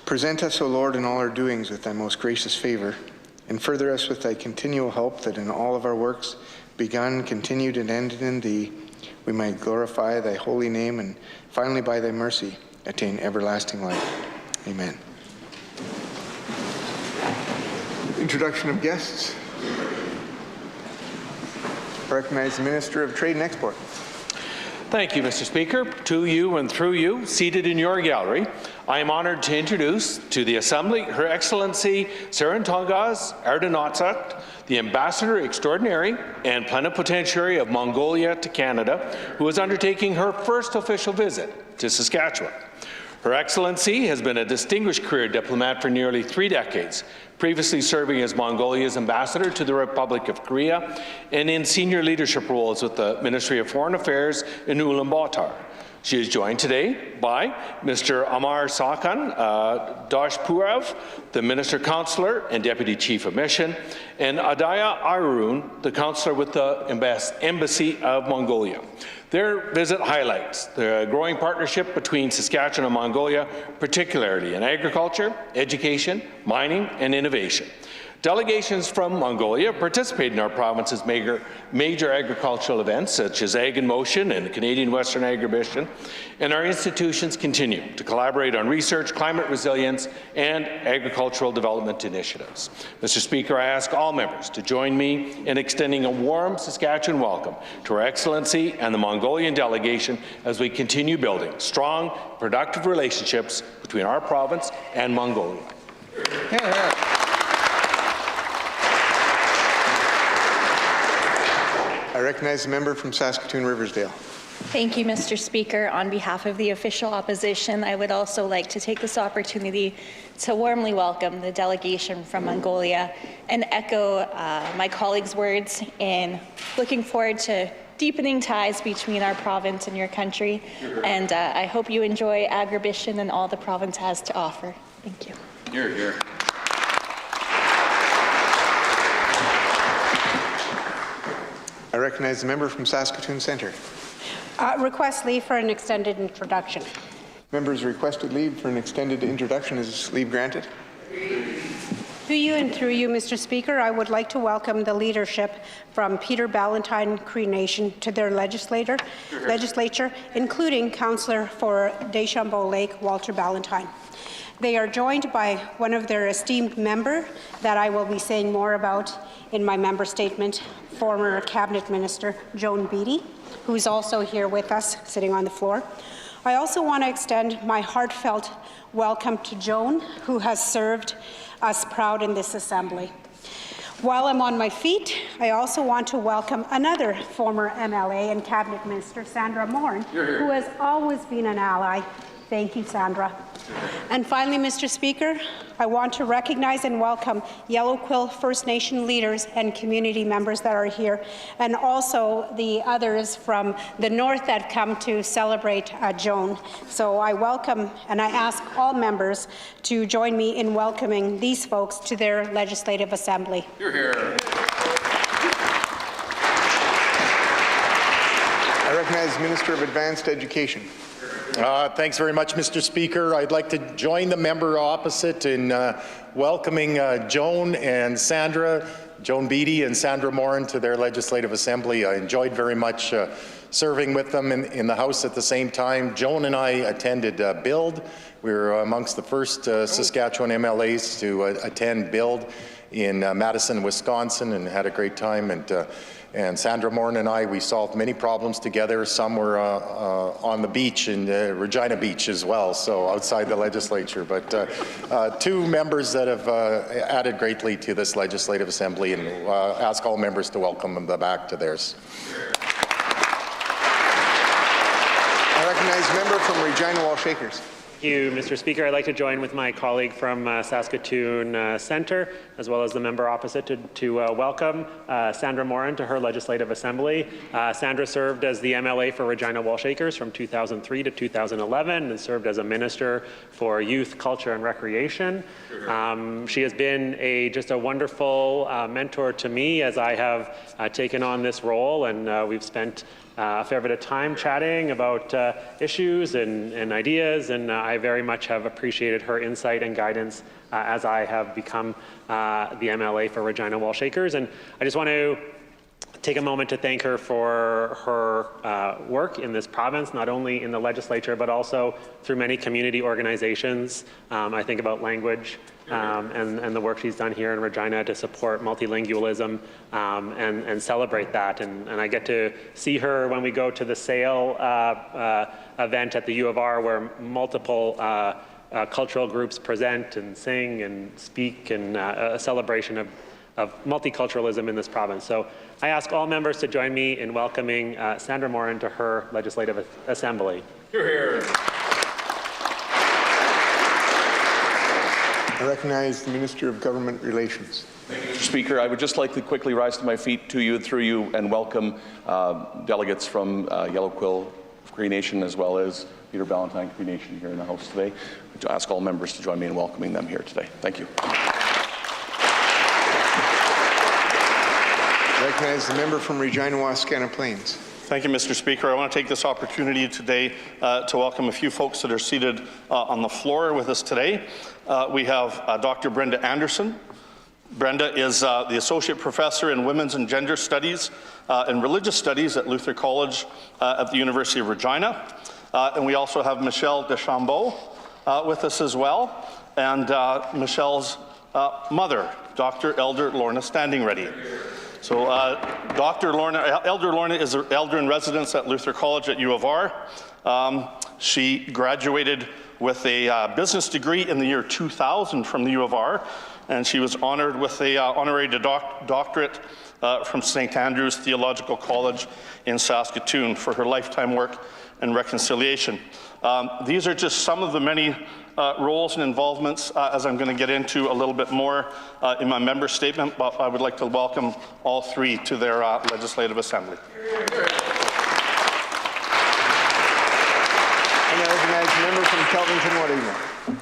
Present us, O Lord, in all our doings with thy most gracious favour, and further us with thy continual help, that in all of our works, begun, continued, and ended in thee, we might glorify thy holy name, and finally by thy mercy attain everlasting life. Amen. Introduction of guests. I recognize the Minister of Trade and Export. Thank you, Mr. Speaker. To you and through you, seated in your gallery, I am honoured to introduce to the Assembly Her Excellency Sarantongas Ardenotsat, the Ambassador Extraordinary and Plenipotentiary of Mongolia to Canada, who is undertaking her first official visit to Saskatchewan. Her Excellency has been a distinguished career diplomat for nearly 3 decades, previously serving as Mongolia's ambassador to the Republic of Korea and in senior leadership roles with the Ministry of Foreign Affairs in Ulaanbaatar. She is joined today by Mr. Amar Sakan Dashpurav, the Minister Counselor and Deputy Chief of Mission, and Adaya Arun, the Counselor with the Embassy of Mongolia. Their visit highlights the growing partnership between Saskatchewan and Mongolia, particularly in agriculture, education, mining, and innovation. Delegations from Mongolia participate in our province's major agricultural events, such as Ag in Motion and the Canadian Western Agribition, and our institutions continue to collaborate on research, climate resilience, and agricultural development initiatives. Mr. Speaker, I ask all members to join me in extending a warm Saskatchewan welcome to Her Excellency and the Mongolian delegation as we continue building strong, productive relationships between our province and Mongolia. I recognize the member from Saskatoon-Riversdale. Thank you, Mr. Speaker. On behalf of the official opposition, I would also like to take this opportunity to warmly welcome the delegation from Mongolia and echo my colleagues' words in looking forward to deepening ties between our province and your country. And I hope you enjoy Agribition and all the province has to offer. Thank you. Hear, hear. I recognize the member from Saskatoon Centre. Request leave for an extended introduction. Members requested leave for an extended introduction. Is leave granted? To you and through you, Mr. Speaker, I would like to welcome the leadership from Peter Ballantyne Cree Nation to their legislature, including Councillor for Deschambault Lake, Walter Ballantyne. They are joined by one of their esteemed member that I will be saying more about in my member statement, former Cabinet Minister Joan Beattie, who is also here with us, sitting on the floor. I also want to extend my heartfelt welcome to Joan, who has served us proud in this Assembly. While I'm on my feet, I also want to welcome another former MLA and Cabinet Minister, Sandra Morin, who has always been an ally. Thank you, Sandra. And finally, Mr. Speaker, I want to recognize and welcome Yellow Quill First Nation leaders and community members that are here, and also the others from the north that come to celebrate Joan. So I welcome and I ask all members to join me in welcoming these folks to their Legislative Assembly. You're here. I recognize the Minister of Advanced Education. Thanks very much, Mr. Speaker. I'd like to join the member opposite in welcoming Joan and Sandra, Joan Beattie and Sandra Morin to their Legislative Assembly. I enjoyed very much serving with them in the House at the same time. Joan and I attended BUILD. We were amongst the first Saskatchewan MLAs to attend BUILD in Madison, Wisconsin, and had a great time. And Sandra Morin and I, we solved many problems together. Some were on the beach in Regina Beach as well, so outside the legislature. But 2 members that have added greatly to this Legislative Assembly, and ask all members to welcome them back to theirs. I recognize the member from Regina Wall Shakers. Thank you, Mr. Speaker. I'd like to join with my colleague from Saskatoon Centre, as well as the member opposite, to welcome Sandra Morin to her Legislative Assembly. Sandra served as the MLA for Regina Wall Shakers from 2003 to 2011 and served as a Minister for Youth, Culture and Recreation. She has been just a wonderful mentor to me as I have taken on this role, and we've spent a fair bit of time chatting about issues and ideas, and I very much have appreciated her insight and guidance as I have become the MLA for Regina Walsh Acres. And I just want to take a moment to thank her for her work in this province, not only in the legislature, but also through many community organizations. I think about language and the work she's done here in Regina to support multilingualism and celebrate that. And I get to see her when we go to the SAIL event at the U of R, where multiple cultural groups present and sing and speak, and a celebration of multiculturalism in this province. So I ask all members to join me in welcoming Sandra Morin to her Legislative Assembly. You're here. I recognize the Minister of Government Relations. Mr. Speaker, I would just like to quickly rise to my feet to you and through you and welcome delegates from Yellow Quill Cree Nation as well as Peter Ballantyne Cree Nation here in the House today. To ask all members to join me in welcoming them here today. Thank you. I recognize the member from Regina Wascana Plains. Thank you, Mr. Speaker. I want to take this opportunity today to welcome a few folks that are seated on the floor with us today. We have Dr. Brenda Anderson. Brenda is the Associate Professor in Women's and Gender Studies and Religious Studies at Luther College at the University of Regina. And we also have Michelle Deschambault with us as well, and Michelle's mother, Dr. Elder Lorna Standing Ready. So Elder Lorna is an elder in residence at Luther College at U of R. She graduated with a business degree in the year 2000 from the U of R, and she was honored with a honorary doctorate from St. Andrew's Theological College in Saskatoon for her lifetime work in reconciliation. These are just some of the many roles and involvements, as I'm going to get into a little bit more in my member statement, but I would like to welcome all three to their Legislative Assembly. And I recognize the member from Kelvington Waterloo.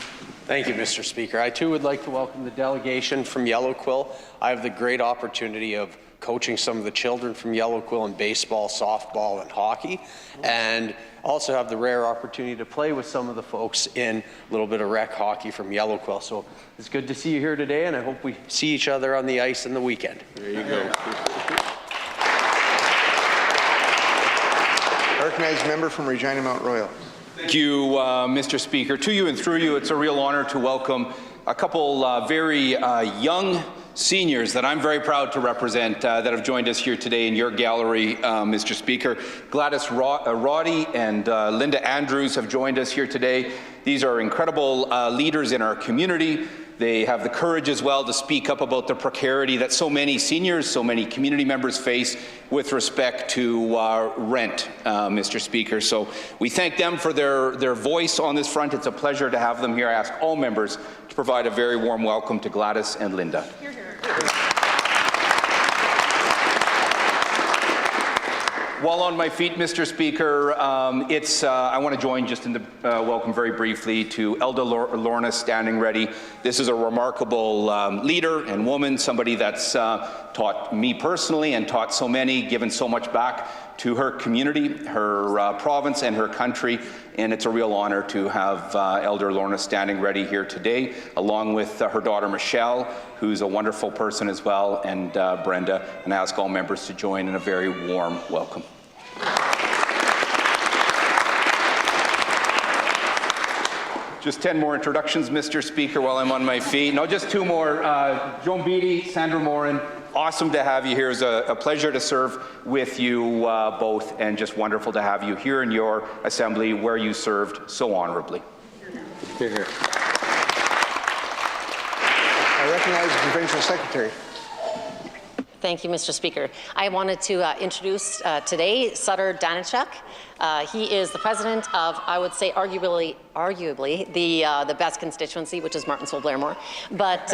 Thank you, Mr. Speaker. I too would like to welcome the delegation from Yellow Quill. I have the great opportunity of coaching some of the children from Yellow Quill in baseball, softball, and hockey, and also have the rare opportunity to play with some of the folks in a little bit of rec hockey from Yellow Quill. So it's good to see you here today, and I hope we see each other on the ice in the weekend. There you go. I recognize the member from Regina Mount Royal. Thank you, Mr. Speaker. To you and through you, it's a real honor to welcome a couple very young seniors that I'm very proud to represent that have joined us here today in your gallery, Mr. Speaker. Gladys Roddy and Linda Andrews have joined us here today. These are incredible leaders in our community. They have the courage as well to speak up about the precarity that so many seniors, so many community members face with respect to rent, Mr. Speaker. So we thank them for their voice on this front. It's a pleasure to have them here. I ask all members to provide a very warm welcome to Gladys and Linda. Hear, hear. While on my feet, Mr. Speaker, I want to join just in the welcome very briefly to Elder Lorna Standing Ready. This is a remarkable leader and woman, somebody that's taught me personally and taught so many, given so much back to her community, her province, and her country. And it's a real honor to have Elder Lorna Standing Ready here today, along with her daughter Michelle, who's a wonderful person as well, and Brenda, and I ask all members to join in a very warm welcome. Just 10 more introductions, Mr. Speaker, while I'm on my feet. No, just two more. Joan Beattie, Sandra Morin, awesome to have you here. It's a pleasure to serve with you both, and just wonderful to have you here in your assembly where you served so honorably. Hear, hear. I recognize the Provincial Secretary. Thank you, Mr. Speaker. I wanted to introduce today Sutter Danachuk. He is the president of, I would say, arguably the best constituency, which is Martinsville-Blairmore. But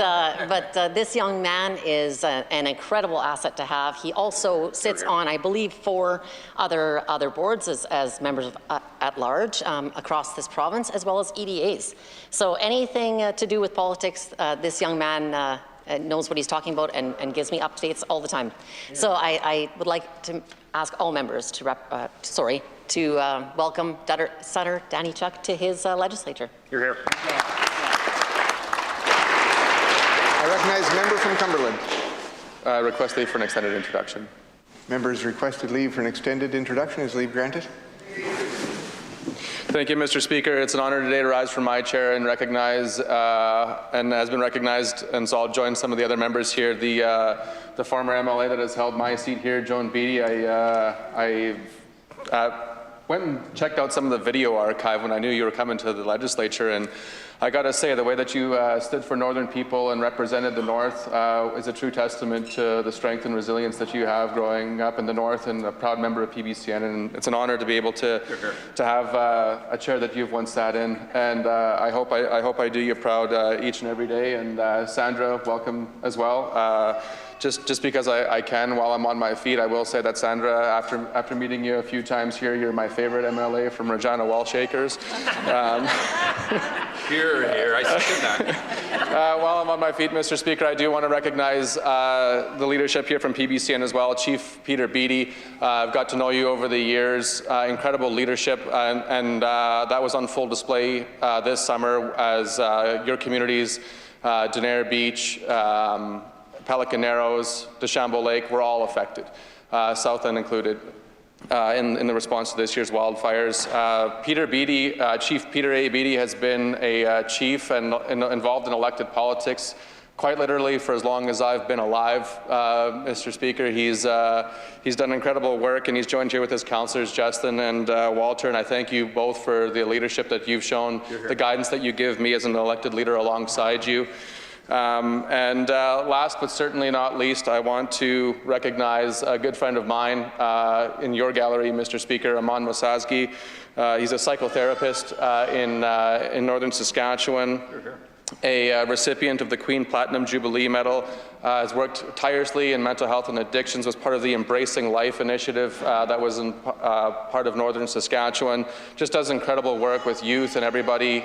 this young man is an incredible asset to have. He also sits on, I believe, 4 other boards as members of, at large across this province, as well as EDAs. So anything to do with politics, this young man knows what he's talking about and gives me updates all the time. So I would like to ask all members to welcome Sutter Danychuk to his legislature. You're here. I recognize the member from Cumberland. Request leave for an extended introduction. Members requested leave for an extended introduction. Is leave granted? Thank you, Mr. Speaker. It's an honor today to rise from my chair and recognize, and has been recognized, and so I'll join some of the other members here, the former MLA that has held my seat here, Joan Beattie. I went and checked out some of the video archive when I knew you were coming to the legislature, and I got to say, the way that you stood for Northern people and represented the North is a true testament to the strength and resilience that you have growing up in the North, and a proud member of PBCN. And it's an honor to be able to have a chair that you've once sat in. And I hope I do you proud each and every day. And Sandra, welcome as well. Just because I can while I'm on my feet, I will say that Sandra, after meeting you a few times here, you're my favorite MLA from Regina Wellshakers. Here, I second that. While I'm on my feet, Mr. Speaker, I do want to recognize the leadership here from PBCN as well. Chief Peter Beattie, I've got to know you over the years. Incredible leadership, and that was on full display this summer as your communities, Denair Beach, Pelican Narrows, DeChambeau Lake, were all affected, South End included, in the response to this year's wildfires. Peter Beattie, Chief Peter A. Beattie, has been a chief and involved in elected politics quite literally for as long as I've been alive, Mr. Speaker. He's done incredible work, and he's joined here with his councillors, Justin and Walter, and I thank you both for the leadership that you've shown, the guidance that you give me as an elected leader alongside you. Last but certainly not least, I want to recognize a good friend of mine in your gallery, Mr. Speaker, Aman Mosazgi. He's a psychotherapist in northern Saskatchewan, a recipient of the Queen Platinum Jubilee Medal, has worked tirelessly in mental health and addictions, was part of the Embracing Life initiative that was part of northern Saskatchewan, just does incredible work with youth and everybody,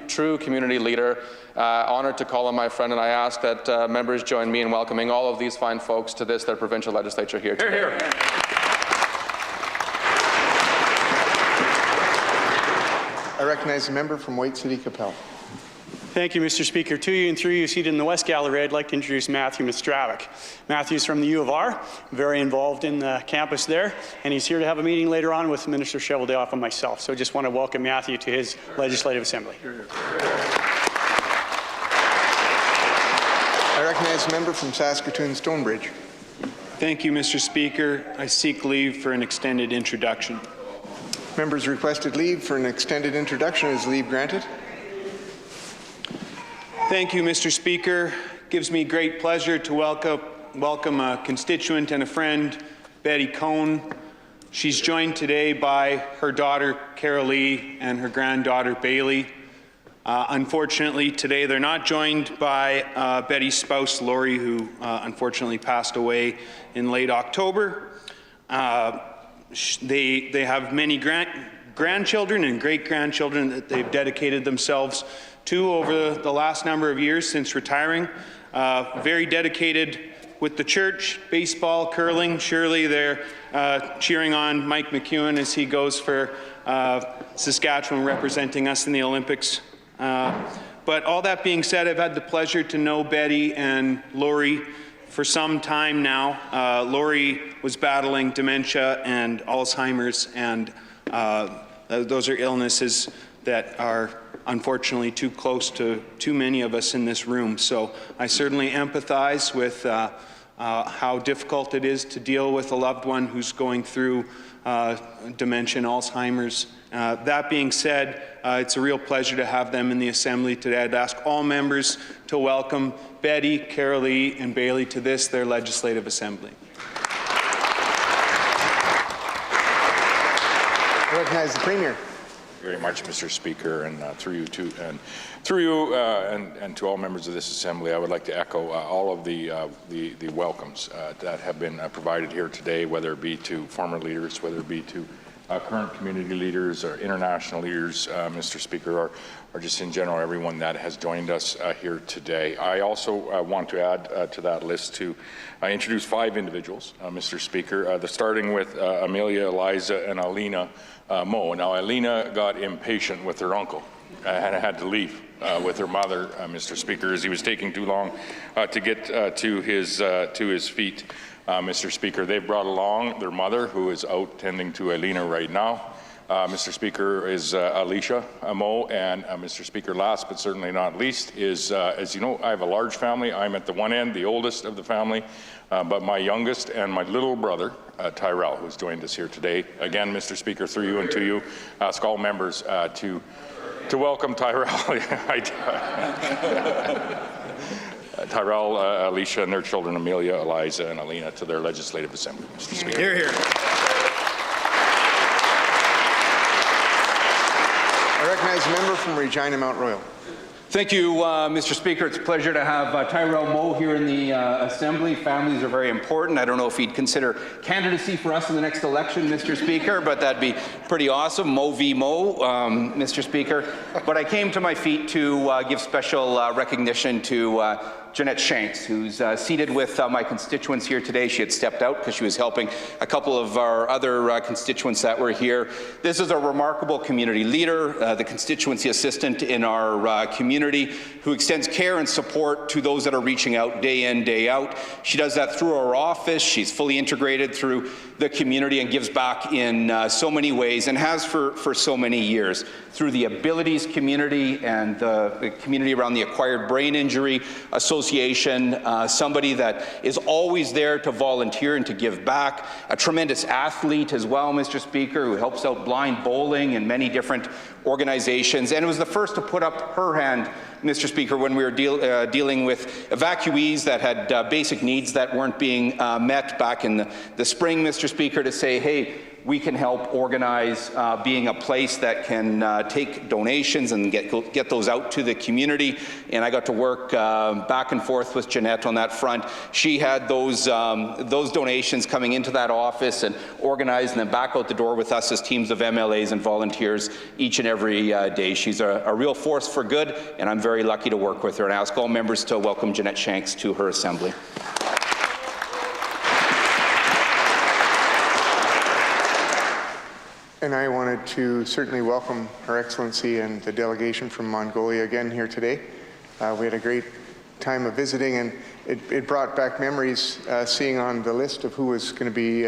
true community leader. Honored to call him my friend, and I ask that members join me in welcoming all of these fine folks to their provincial legislature here today. Here, here. I recognize the member from White City Capel. Thank you, Mr. Speaker. To you and through you, seated in the West Gallery, I'd like to introduce Matthew Mistravik. Matthew's from the U of R, very involved in the campus there, and he's here to have a meeting later on with Minister Cheveldayoff and myself. So I just want to welcome Matthew to his Legislative Assembly. I recognize the member from Saskatoon Stonebridge. Thank you, Mr. Speaker. I seek leave for an extended introduction. Members requested leave for an extended introduction. Is leave granted? Thank you, Mr. Speaker. It gives me great pleasure to welcome a constituent and a friend, Betty Cohn. She's joined today by her daughter, Carolee, and her granddaughter, Bailey. Unfortunately, today they're not joined by Betty's spouse, Lori, who unfortunately passed away in late October. They have many grandchildren and great-grandchildren that they've dedicated themselves to over the last number of years since retiring. Very dedicated with the church, baseball, curling. Surely they're cheering on Mike McEwen as he goes for Saskatchewan, representing us in the Olympics. But all that being said, I've had the pleasure to know Betty and Lori for some time now. Lori was battling dementia and Alzheimer's, and those are illnesses that are unfortunately too close to too many of us in this room. So I certainly empathize with how difficult it is to deal with a loved one who's going through dementia and Alzheimer's. That being said, it's a real pleasure to have them in the Assembly today. I'd ask all members to welcome Betty, Carolee, and Bailey to their Legislative Assembly. I recognize the Premier. Very much, Mr. Speaker, and through you and to all members of this Assembly, I would like to echo all of the welcomes that have been provided here today, whether it be to former leaders, whether it be to current community leaders, our international leaders, Mr. Speaker, or just in general everyone that has joined us here today. I also want to add to that list to introduce 5 individuals, Mr. Speaker, starting with Amelia, Eliza, and Alina Moe. Now, Alina got impatient with her uncle and had to leave with her mother, Mr. Speaker, as he was taking too long to get to his feet. Mr. Speaker, they've brought along their mother, who is out tending to Alina right now. Mr. Speaker, is Alicia Moe, and Mr. Speaker, last but certainly not least, is, as you know, I have a large family. I'm at the one end, the oldest of the family, but my youngest and my little brother, Tyrell, who's joined us here today. Again, Mr. Speaker, through you and to you, ask all members to welcome Tyrell. Tyrell, Alicia, and their children, Amelia, Eliza, and Alina, to their Legislative Assembly, Mr. Speaker. Hear, hear. I recognize a member from Regina Mount Royal. Thank you, Mr. Speaker. It's a pleasure to have Tyrell Moe here in the Assembly. Families are very important. I don't know if he'd consider candidacy for us in the next election, Mr. Speaker, but that'd be pretty awesome. Moe v. Moe, Mr. Speaker. But I came to my feet to give special recognition to Jeanette Shanks, who's seated with my constituents here today. She had stepped out because she was helping a couple of our other constituents that were here. This is a remarkable community leader, the constituency assistant in our community, who extends care and support to those that are reaching out day in, day out. She does that through our office. She's fully integrated through the community and gives back in so many ways, and has for so many years, through the Abilities community and the community around the Acquired Brain Injury Association, somebody that is always there to volunteer and to give back, a tremendous athlete as well, Mr. Speaker, who helps out blind bowling and many different organizations, and was the first to put up her hand, Mr. Speaker, when we were dealing with evacuees that had basic needs that weren't being met back in the spring, Mr. Speaker, to say, hey, we can help organize being a place that can take donations and get those out to the community. And I got to work back and forth with Jeanette on that front. She had those donations coming into that office and organized and then back out the door with us as teams of MLAs and volunteers each and every day. She's a real force for good, and I'm very lucky to work with her. And I ask all members to welcome Jeanette Shanks to her assembly. And I wanted to certainly welcome Her Excellency and the delegation from Mongolia again here today. We had a great time of visiting, and it brought back memories seeing on the list of who was going to be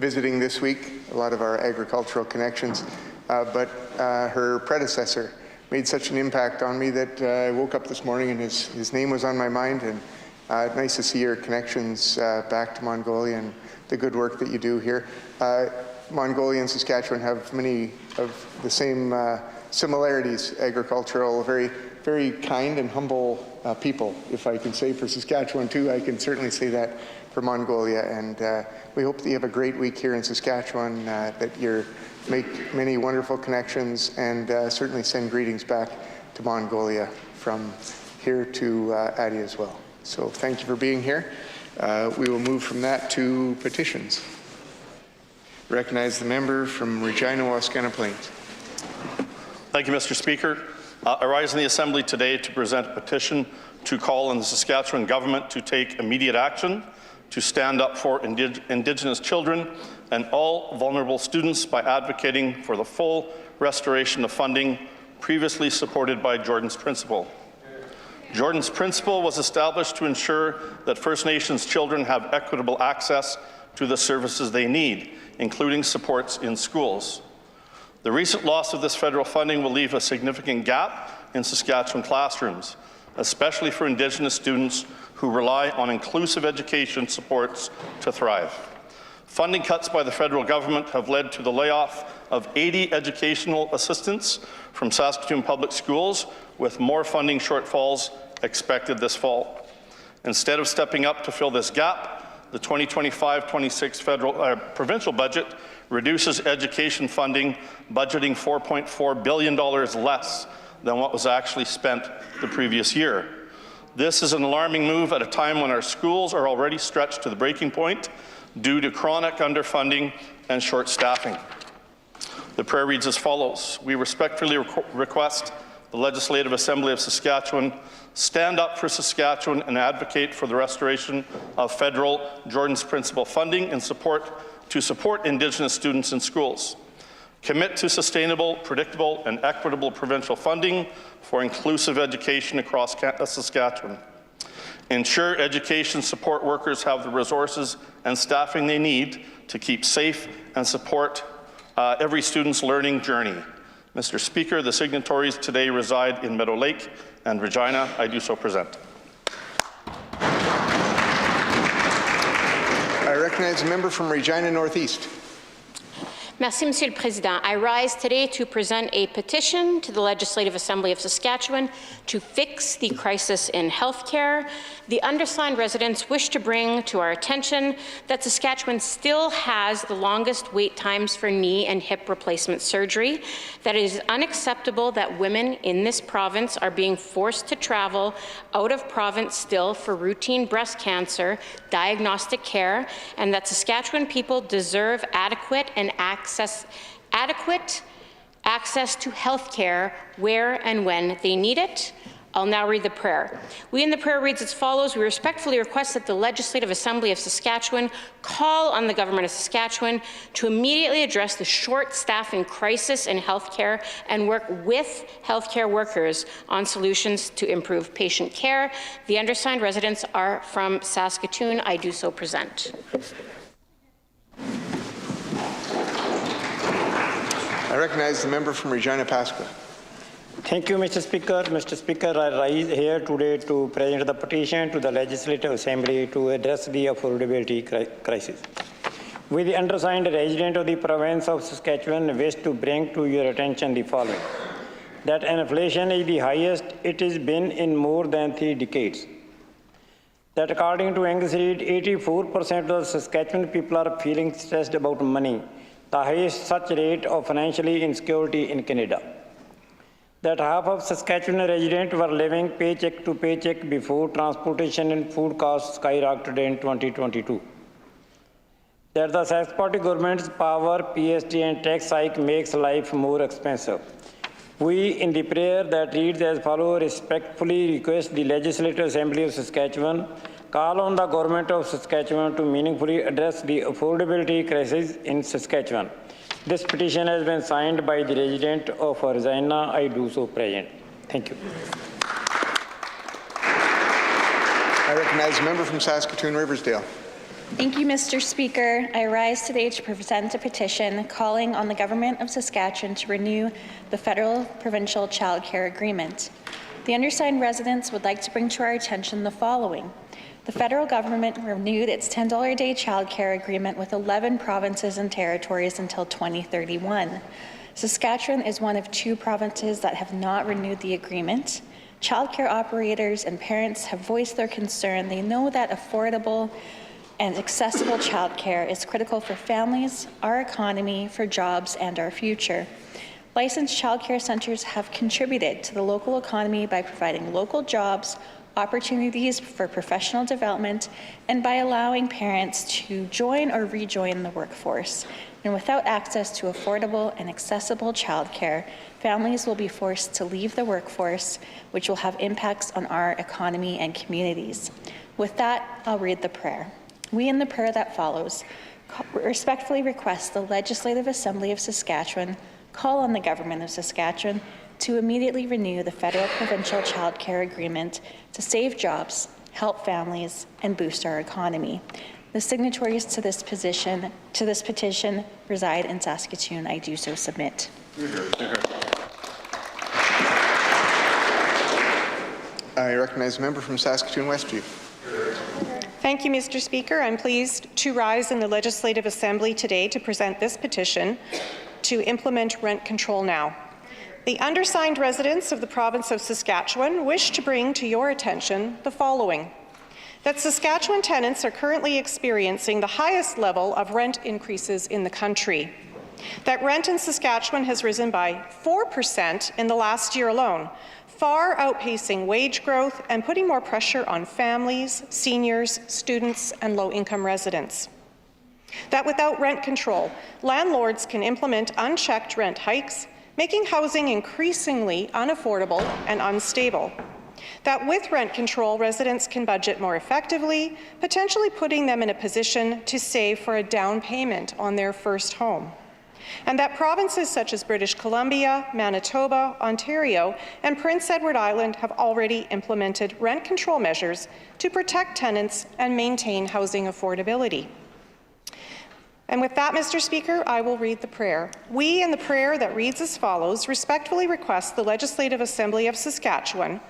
visiting this week, a lot of our agricultural connections. But her predecessor made such an impact on me that I woke up this morning and his name was on my mind, and nice to see your connections back to Mongolia and the good work that you do here. Mongolia and Saskatchewan have many of the same similarities, agricultural, very, very kind and humble people. If I can say for Saskatchewan too, I can certainly say that for Mongolia. And we hope that you have a great week here in Saskatchewan, that you make many wonderful connections, and certainly send greetings back to Mongolia from here to Addie as well. So thank you for being here. We will move from that to petitions. Recognize the member from Regina, Wascana Plains. Thank you, Mr. Speaker. I rise in the Assembly today to present a petition to call on the Saskatchewan government to take immediate action to stand up for Indigenous children and all vulnerable students by advocating for the full restoration of funding previously supported by Jordan's Principle. Jordan's Principle was established to ensure that First Nations children have equitable access to the services they need, including supports in schools. The recent loss of this federal funding will leave a significant gap in Saskatchewan classrooms, especially for Indigenous students who rely on inclusive education supports to thrive. Funding cuts by the federal government have led to the layoff of 80 educational assistants from Saskatoon Public Schools, with more funding shortfalls expected this fall. Instead of stepping up to fill this gap, the 2025-26 provincial budget reduces education funding, budgeting $4.4 billion less than what was actually spent the previous year. This is an alarming move at a time when our schools are already stretched to the breaking point due to chronic underfunding and short staffing. The prayer reads as follows. We respectfully request the Legislative Assembly of Saskatchewan stand up for Saskatchewan and advocate for the restoration of federal Jordan's Principle funding and to support Indigenous students in schools. Commit to sustainable, predictable, and equitable provincial funding for inclusive education across Saskatchewan. Ensure education support workers have the resources and staffing they need to keep safe and support every student's learning journey. Mr. Speaker, the signatories today reside in Meadow Lake and Regina. I do so present. I recognize a member from Regina Northeast. Merci, Monsieur le Président. I rise today to present a petition to the Legislative Assembly of Saskatchewan to fix the crisis in healthcare. The undersigned residents wish to bring to our attention that Saskatchewan still has the longest wait times for knee and hip replacement surgery, that it is unacceptable that women in this province are being forced to travel out of province still for routine breast cancer diagnostic care, and that Saskatchewan people deserve adequate access to health care where and when they need it. I'll now read the prayer. The prayer reads as follows. We respectfully request that the Legislative Assembly of Saskatchewan call on the Government of Saskatchewan to immediately address the short staffing crisis in healthcare and work with healthcare workers on solutions to improve patient care. The undersigned residents are from Saskatoon. I do so present. I recognize the member from Regina Pasqua. Thank you, Mr. Speaker. Mr. Speaker, I rise here today to present the petition to the Legislative Assembly to address the affordability crisis. We, the undersigned resident of the province of Saskatchewan, wish to bring to your attention the following. That inflation is the highest it has been in more than 3 decades. That according to Angus Reid, 84% of Saskatchewan people are feeling stressed about money, the highest such rate of financial insecurity in Canada. That half of Saskatchewan residents were living paycheck to paycheck before transportation and food costs skyrocketed in 2022. That the Sask Party government's power, PST and tax hike makes life more expensive. We, in the prayer that reads as follows, respectfully request the Legislative Assembly of Saskatchewan call on the Government of Saskatchewan to meaningfully address the affordability crisis in Saskatchewan. This petition has been signed by the resident of Regina. I do so present. Thank you. I recognize a member from Saskatoon Riversdale. Thank you, Mr. Speaker. I rise today to present a petition calling on the Government of Saskatchewan to renew the federal-provincial child care agreement. The undersigned residents would like to bring to our attention the following. The federal government renewed its $10 a day child care agreement with 11 provinces and territories until 2031. Saskatchewan is one of 2 provinces that have not renewed the agreement. Child care operators and parents have voiced their concern. They know that affordable and accessible child care is critical for families, our economy, for jobs, and our future. Licensed child care centres have contributed to the local economy by providing local jobs, opportunities for professional development, and by allowing parents to join or rejoin the workforce. And without access to affordable and accessible childcare, families will be forced to leave the workforce, which will have impacts on our economy and communities. With that, I'll read the prayer. We, in the prayer that follows, respectfully request the Legislative Assembly of Saskatchewan call on the Government of Saskatchewan to immediately renew the federal-provincial child care agreement to save jobs, help families, and boost our economy. The signatories to this petition reside in Saskatoon. I do so submit. I recognize a member from Saskatoon Westview. Thank you, Mr. Speaker. I'm pleased to rise in the Legislative Assembly today to present this petition to implement rent control now. The undersigned residents of the province of Saskatchewan wish to bring to your attention the following. That Saskatchewan tenants are currently experiencing the highest level of rent increases in the country. That rent in Saskatchewan has risen by 4% in the last year alone, far outpacing wage growth and putting more pressure on families, seniors, students, and low-income residents. That without rent control, landlords can implement unchecked rent hikes, making housing increasingly unaffordable and unstable. That with rent control, residents can budget more effectively, potentially putting them in a position to save for a down payment on their first home. And that provinces such as British Columbia, Manitoba, Ontario, and Prince Edward Island have already implemented rent control measures to protect tenants and maintain housing affordability. And with that, Mr. Speaker, I will read the prayer. We, in the prayer that reads as follows, respectfully request the Legislative Assembly of Saskatchewan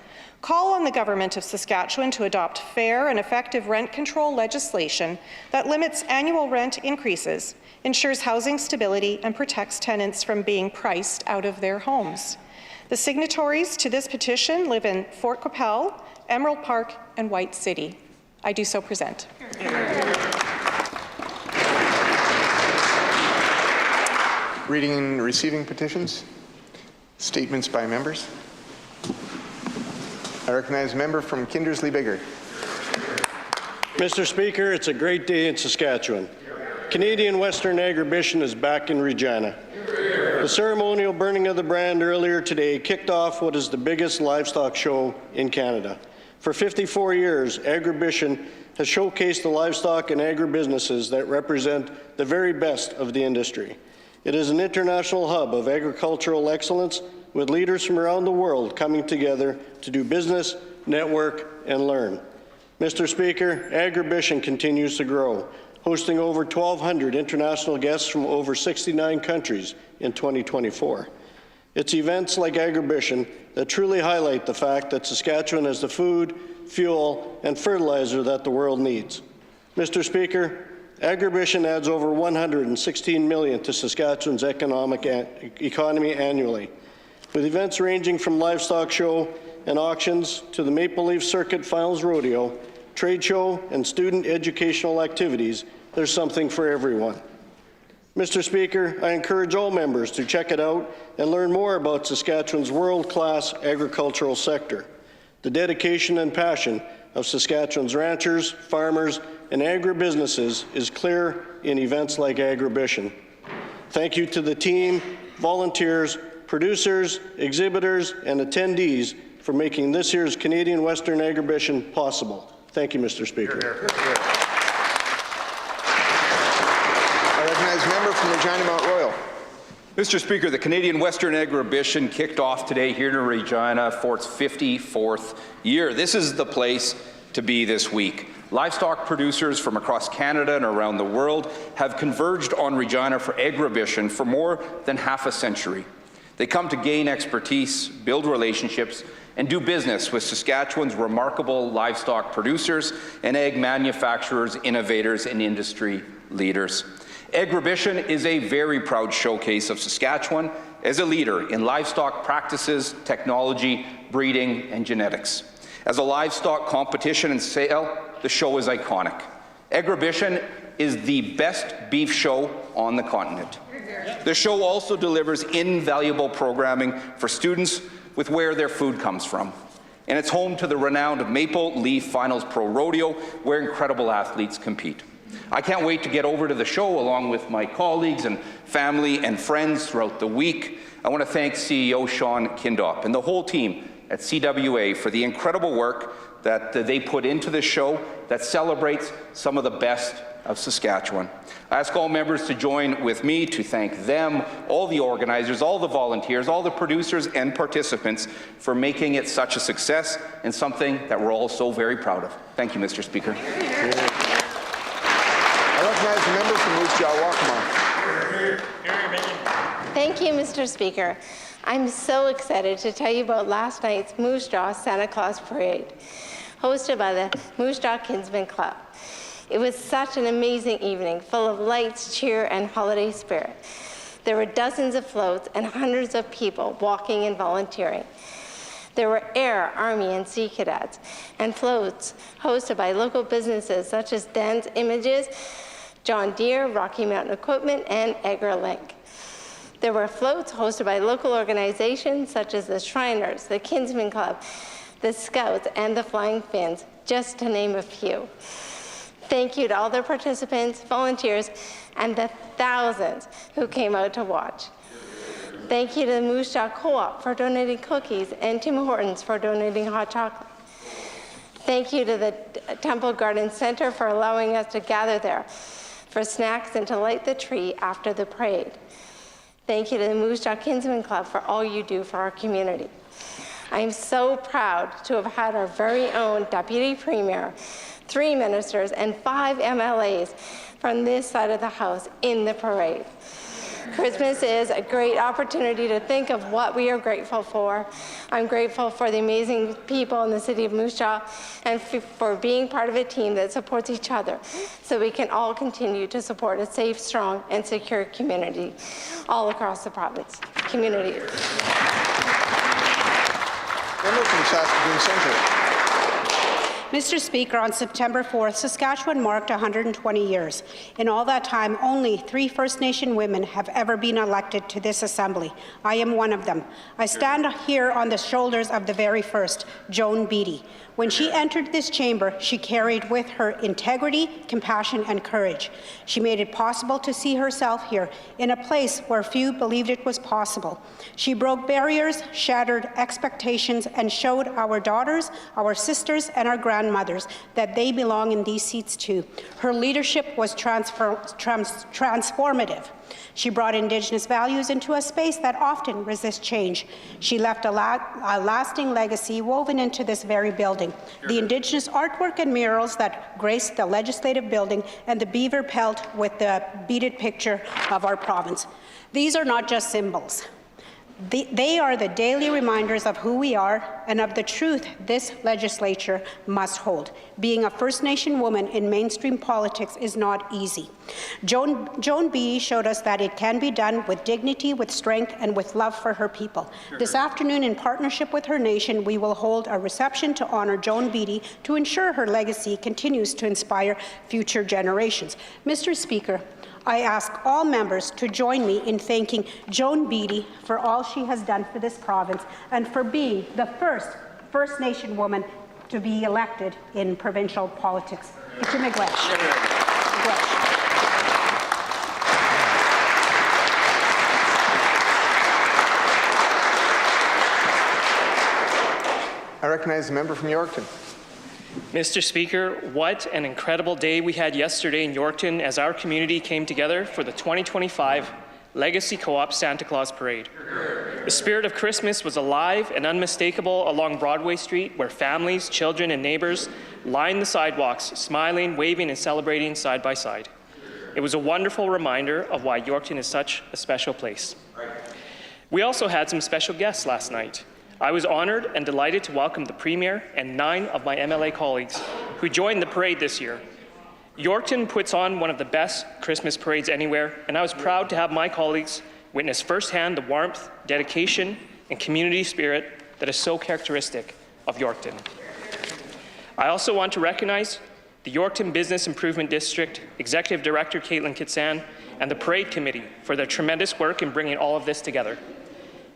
call on the Government of Saskatchewan to adopt fair and effective rent control legislation that limits annual rent increases, ensures housing stability, and protects tenants from being priced out of their homes. The signatories to this petition live in Fort Qu'Appelle, Emerald Park, and White City. I do so present. Reading and receiving petitions. Statements by members. I recognize a member from Kindersley-Biggar. Mr. Speaker, it's a great day in Saskatchewan. Canadian Western Agribition is back in Regina. The ceremonial burning of the brand earlier today kicked off what is the biggest livestock show in Canada. For 54 years, Agribition has showcased the livestock and agribusinesses that represent the very best of the industry. It is an international hub of agricultural excellence with leaders from around the world coming together to do business, network, and learn. Mr. Speaker, Agribition continues to grow, hosting over 1,200 international guests from over 69 countries in 2024. It's events like Agribition that truly highlight the fact that Saskatchewan has the food, fuel, and fertilizer that the world needs. Mr. Speaker, Agribition adds over $116 million to Saskatchewan's economy annually, with events ranging from livestock show and auctions to the Maple Leaf Circuit Finals Rodeo, trade show, and student educational activities. There's something for everyone. Mr. Speaker, I encourage all members to check it out and learn more about Saskatchewan's world-class agricultural sector. The dedication and passion of Saskatchewan's ranchers, farmers, and agribusinesses is clear in events like Agribition. Thank you to the team, volunteers, producers, exhibitors, and attendees for making this year's Canadian Western Agribition possible. Thank you, Mr. Speaker. I recognize a member from Regina Mount Royal. Mr. Speaker, the Canadian Western Agribition kicked off today here in Regina for its 54th year. This is the place to be this week. Livestock producers from across Canada and around the world have converged on Regina for Agribition for more than half a century. They come to gain expertise, build relationships, and do business with Saskatchewan's remarkable livestock producers and ag manufacturers, innovators, and industry leaders. Agribition is a very proud showcase of Saskatchewan as a leader in livestock practices, technology, breeding, and genetics. As a livestock competition and sale, the show is iconic. Agribition is the best beef show on the continent. The show also delivers invaluable programming for students with where their food comes from. And it's home to the renowned Maple Leaf Finals Pro Rodeo, where incredible athletes compete. I can't wait to get over to the show along with my colleagues and family and friends throughout the week. I want to thank CEO Sean Kindop and the whole team at CWA for the incredible work that they put into this show that celebrates some of the best of Saskatchewan. I ask all members to join with me to thank them, all the organizers, all the volunteers, all the producers and participants for making it such a success and something that we're all so very proud of. Thank you, Mr. Speaker. I recognize a member from Moose Jaw, Waccamaw. Thank you, Mr. Speaker. I'm so excited to tell you about last night's Moose Jaw Santa Claus Parade, hosted by the Moose Jaw Kinsmen Club. It was such an amazing evening, full of lights, cheer, and holiday spirit. There were dozens of floats and hundreds of people walking and volunteering. There were Air, Army, and Sea Cadets, and floats hosted by local businesses such as Dan's Images, John Deere, Rocky Mountain Equipment, and AgriLink. There were floats hosted by local organizations such as the Shriners, the Kinsmen Club, the Scouts, and the Flying Finns, just to name a few. Thank you to all the participants, volunteers, and the thousands who came out to watch. Thank you to the Moose Jaw Co-op for donating cookies and Tim Hortons for donating hot chocolate. Thank you to the Temple Garden Center for allowing us to gather there for snacks and to light the tree after the parade. Thank you to the Moose Jaw Kinsmen Club for all you do for our community. I am so proud to have had our very own Deputy Premier, 3 ministers, and 5 MLAs from this side of the House in the parade. Christmas is a great opportunity to think of what we are grateful for. I'm grateful for the amazing people in the city of Moose Jaw and for being part of a team that supports each other so we can all continue to support a safe, strong, and secure community all across the province. Member from Saskatoon Centre. Mr. Speaker, on September 4th, Saskatchewan marked 120 years. In all that time, only 3 First Nation women have ever been elected to this Assembly. I am one of them. I stand here on the shoulders of the very first, Joan Beattie. When she entered this chamber, she carried with her integrity, compassion, and courage. She made it possible to see herself here in a place where few believed it was possible. She broke barriers, shattered expectations, and showed our daughters, our sisters, and our grandmothers that they belong in these seats too. Her leadership was transformative. She brought Indigenous values into a space that often resists change. She left a lasting legacy woven into this very building. The Indigenous artwork and murals that grace the Legislative Building and the beaver pelt with the beaded picture of our province. These are not just symbols. They are the daily reminders of who we are and of the truth this legislature must hold. Being a First Nation woman in mainstream politics is not easy. Joan B. showed us that it can be done with dignity, with strength, and with love for her people. This afternoon, in partnership with her nation, we will hold a reception to honour Joan Beattie to ensure her legacy continues to inspire future generations. Mr. Speaker, I ask all members to join me in thanking Joan Beattie for all she has done for this province and for being the first First Nation woman to be elected in provincial politics. Mr. McGuish. I recognize the member from Yorkton. Mr. Speaker, what an incredible day we had yesterday in Yorkton as our community came together for the 2025 Legacy Co-op Santa Claus Parade. The spirit of Christmas was alive and unmistakable along Broadway Street, where families, children, and neighbors lined the sidewalks, smiling, waving, and celebrating side by side. It was a wonderful reminder of why Yorkton is such a special place. We also had some special guests last night. I was honored and delighted to welcome the Premier and 9 of my MLA colleagues who joined the parade this year. Yorkton puts on one of the best Christmas parades anywhere, and I was proud to have my colleagues witness firsthand the warmth, dedication, and community spirit that is so characteristic of Yorkton. I also want to recognize the Yorkton Business Improvement District Executive Director Caitlin Kitsan and the Parade Committee for their tremendous work in bringing all of this together.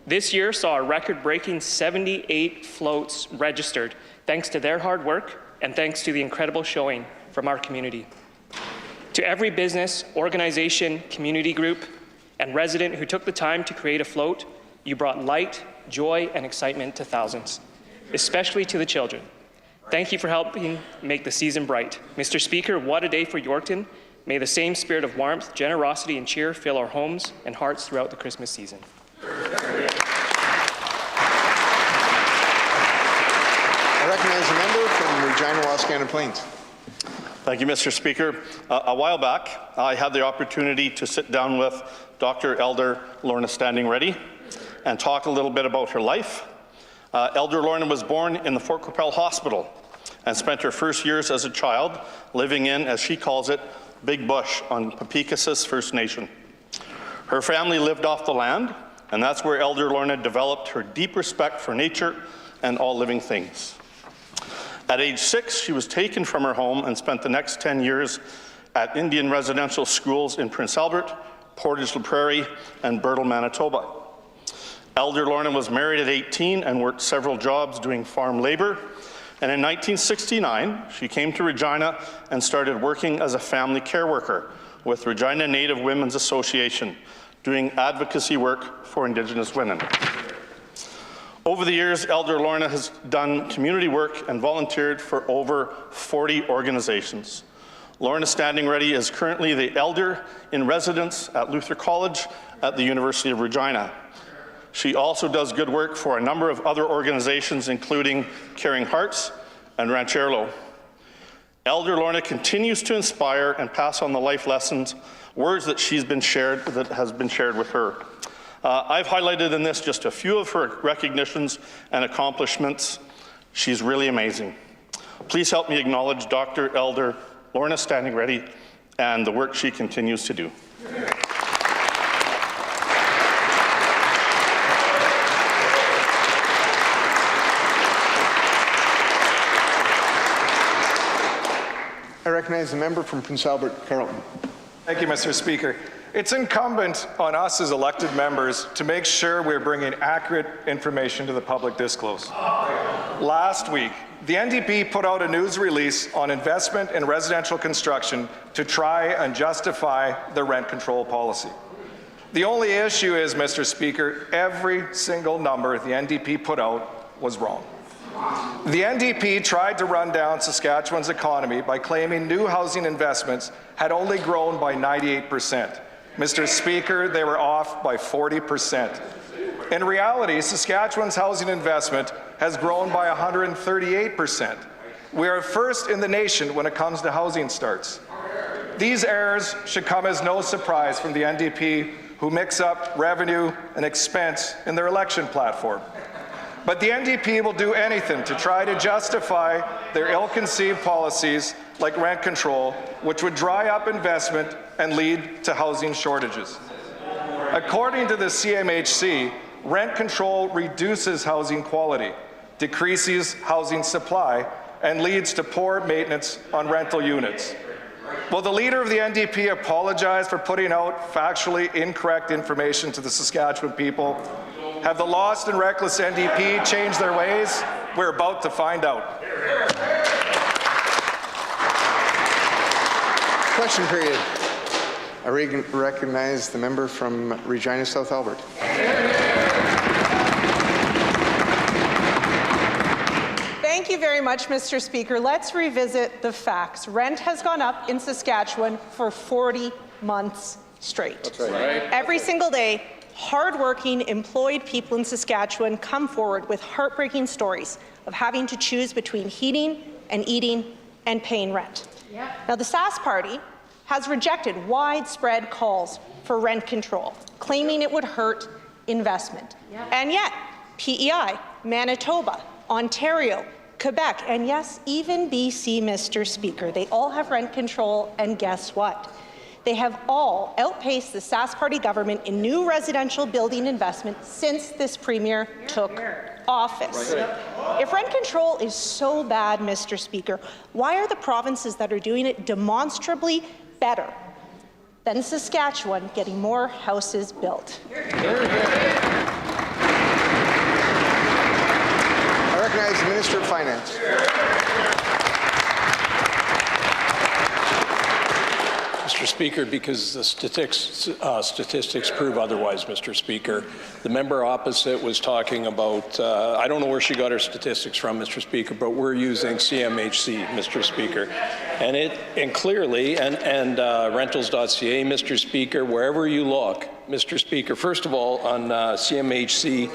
This year saw a record-breaking 78 floats registered, thanks to their hard work and thanks to the incredible showing from our community. To every business, organization, community group, and resident who took the time to create a float, you brought light, joy, and excitement to thousands, especially to the children. Thank you for helping make the season bright. Mr. Speaker, what a day for Yorkton. May the same spirit of warmth, generosity, and cheer fill our homes and hearts throughout the Christmas season. I recognize a member from Regina, Wascana Plains. Thank you, Mr. Speaker. A while back, I had the opportunity to sit down with Dr. Elder Lorna Standing Ready and talk a little bit about her life. Elder Lorna was born in the Fort Qu'Appelle Hospital and spent her first years as a child living in, as she calls it, Big Bush on Papikassis First Nation. Her family lived off the land, and that's where Elder Lorna developed her deep respect for nature and all living things. At age 6, she was taken from her home and spent the next 10 years at Indian residential schools in Prince Albert, Portage la Prairie, and Birtle, Manitoba. Elder Lorna was married at 18 and worked several jobs doing farm labor, And in 1969, she came to Regina and started working as a family care worker with Regina Native Women's Association, doing advocacy work for Indigenous women. Over the years, Elder Lorna has done community work and volunteered for over 40 organizations. Lorna Standing Ready is currently the Elder in Residence at Luther College at the University of Regina. She also does good work for a number of other organizations, including Caring Hearts and Rancherlo. Elder Lorna continues to inspire and pass on the life lessons, words that has been shared with her. I've highlighted in this just a few of her recognitions and accomplishments. She's really amazing. Please help me acknowledge Dr. Elder Lorna Standing Ready and the work she continues to do. I recognize the member from Prince Albert, Carleton. Thank you, Mr. Speaker. It's incumbent on us as elected members to make sure we're bringing accurate information to the public discourse. Last week, the NDP put out a news release on investment in residential construction to try and justify the rent control policy. The only issue is, Mr. Speaker, every single number the NDP put out was wrong. The NDP tried to run down Saskatchewan's economy by claiming new housing investments had only grown by 98%. Mr. Speaker, they were off by 40%. In reality, Saskatchewan's housing investment has grown by 138%. We are first in the nation when it comes to housing starts. These errors should come as no surprise from the NDP, who mix up revenue and expense in their election platform. But the NDP will do anything to try to justify their ill-conceived policies like rent control, which would dry up investment and lead to housing shortages. According to the CMHC, rent control reduces housing quality, decreases housing supply, and leads to poor maintenance on rental units. Will the leader of the NDP apologize for putting out factually incorrect information to the Saskatchewan people? Have the lost and reckless NDP changed their ways? We're about to find out. Question period. I recognize the member from Regina South Albert. Thank you very much, Mr. Speaker. Let's revisit the facts. Rent has gone up in Saskatchewan for 40 months straight. That's right. Every single day, hard-working, employed people in Saskatchewan come forward with heartbreaking stories of having to choose between heating and eating and paying rent. Now, the Sask Party has rejected widespread calls for rent control, claiming it would hurt investment. And yet, PEI, Manitoba, Ontario, Quebec, and yes, even BC, Mr. Speaker, they all have rent control, and guess what? They have all outpaced the Sask Party government in new residential building investment since this Premier took office. If rent control is so bad, Mr. Speaker, why are the provinces that are doing it demonstrably better than Saskatchewan getting more houses built? I recognize the Minister of Finance. Mr. Speaker, because the statistics prove otherwise, Mr. Speaker. The member opposite was talking about, I don't know where she got her statistics from, Mr. Speaker, but we're using CMHC, Mr. Speaker. And clearly, rentals.ca, Mr. Speaker, wherever you look, Mr. Speaker, first of all, on CMHC,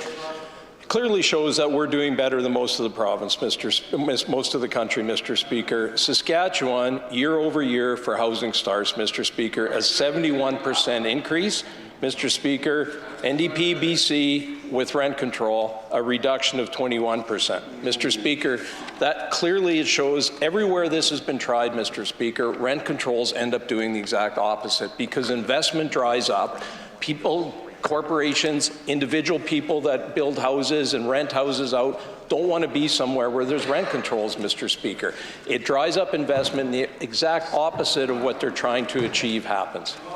clearly shows that we're doing better than most of the province, most of the country, Mr. Speaker. Saskatchewan, year over year for housing starts, Mr. Speaker, a 71% increase. Mr. Speaker, NDP BC with rent control, a reduction of 21%. Mr. Speaker, that clearly it shows everywhere this has been tried, Mr. Speaker, rent controls end up doing the exact opposite because investment dries up. Corporations, individual people that build houses and rent houses out don't want to be somewhere where there's rent controls, Mr. Speaker. It dries up investment, the exact opposite of what they're trying to achieve happens. I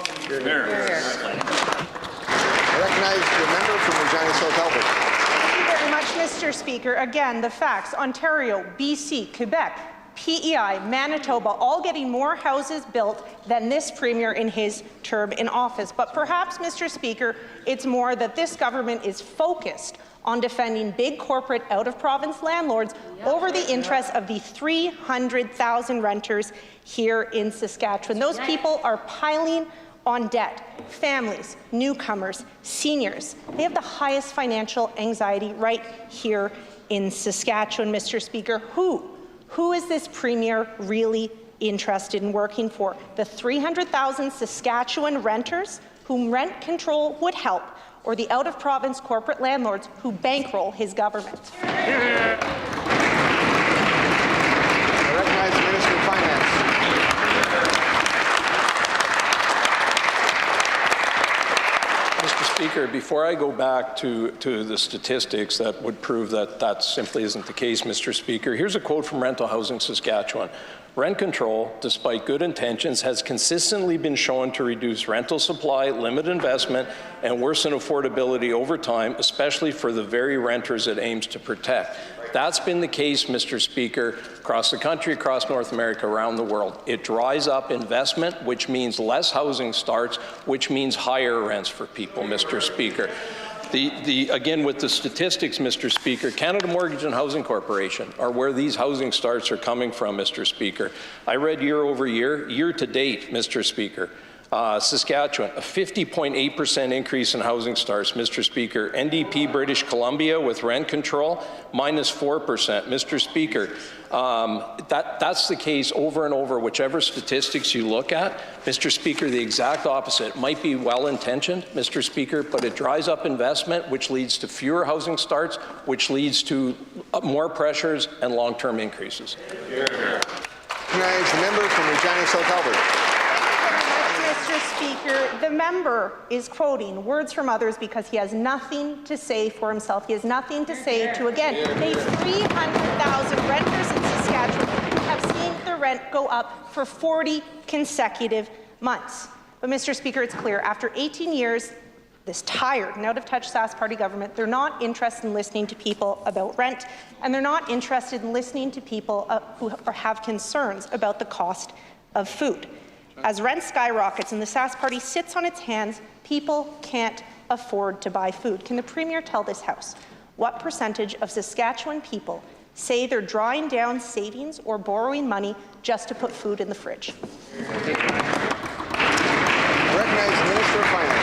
recognize the member from Regina South Albert. Thank you very much, much, Mr. Speaker. Again, the facts: Ontario, BC, Quebec, PEI, Manitoba, all getting more houses built than this Premier in his term in office. But perhaps, Mr. Speaker, it's more that this government is focused on defending big corporate out-of-province landlords over the interests of the 300,000 renters here in Saskatchewan. Those people are piling on debt. Families, newcomers, seniors, they have the highest financial anxiety right here in Saskatchewan, Mr. Speaker. Who is this Premier really interested in working for? The 300,000 Saskatchewan renters whom rent control would help, or the out-of-province corporate landlords who bankroll his government? I recognize the Minister of Finance. Mr. Speaker, before I go back to the statistics that would prove that that simply isn't the case, Mr. Speaker, here's a quote from Rental Housing Saskatchewan. Rent control, despite good intentions, has consistently been shown to reduce rental supply, limit investment, and worsen affordability over time, especially for the very renters it aims to protect. That's been the case, Mr. Speaker, across the country, across North America, around the world. It dries up investment, which means less housing starts, which means higher rents for people, Mr. Speaker. Again, with the statistics, Mr. Speaker, Canada Mortgage and Housing Corporation are where these housing starts are coming from, Mr. Speaker. I read year over year, year to date, Mr. Speaker. Saskatchewan, a 50.8% increase in housing starts, Mr. Speaker. NDP British Columbia with rent control, -4%. Mr. Speaker, that's the case over and over, whichever statistics you look at. Mr. Speaker, the exact opposite. It might be well-intentioned, Mr. Speaker, but it dries up investment, which leads to fewer housing starts, which leads to more pressures and long-term increases. Recognize the member from Regina South Albert. Mr. Speaker, the member is quoting words from others because he has nothing to say for himself. He has nothing to say to, again, the 300,000 renters in Saskatchewan who have seen their rent go up for 40 consecutive months. But, Mr. Speaker, it's clear, after 18 years, this tired and out-of-touch Sask Party government, they're not interested in listening to people about rent, and they're not interested in listening to people who have concerns about the cost of food. As rent skyrockets and the Sask Party sits on its hands, people can't afford to buy food. Can the Premier tell this House what percentage of Saskatchewan people say they're drawing down savings or borrowing money just to put food in the fridge? I recognize the Minister of Finance.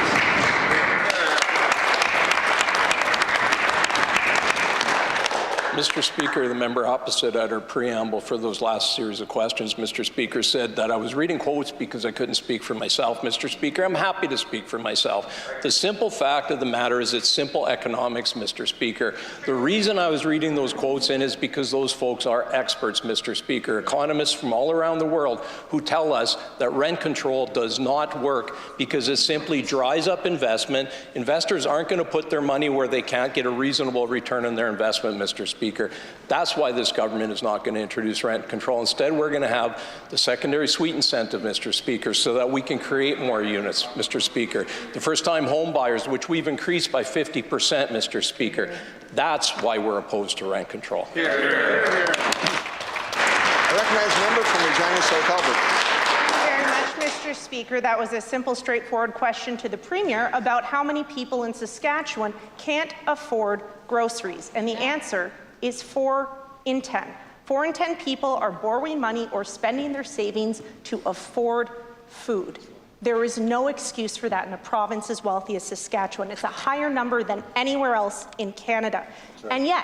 Mr. Speaker, the member opposite at her preamble for those last series of questions, Mr. Speaker, said that I was reading quotes because I couldn't speak for myself. Mr. Speaker, I'm happy to speak for myself. The simple fact of the matter is it's simple economics, Mr. Speaker. The reason I was reading those quotes in is because those folks are experts, Mr. Speaker, economists from all around the world who tell us that rent control does not work because it simply dries up investment. Investors aren't going to put their money where they can't get a reasonable return on their investment, Mr. Speaker. That's why this government is not going to introduce rent control. Instead, we're going to have the secondary suite incentive, Mr. Speaker, so that we can create more units, Mr. Speaker. The first-time home buyers, which we've increased by 50%, Mr. Speaker. That's why we're opposed to rent control. I recognize the member from Regina South Albert. Mr. Speaker, that was a simple, straightforward question to the Premier about how many people in Saskatchewan can't afford groceries. And the answer is 4 in 10. 4 in 10 people are borrowing money or spending their savings to afford food. There is no excuse for that in a province as wealthy as Saskatchewan. It's a higher number than anywhere else in Canada. And yet,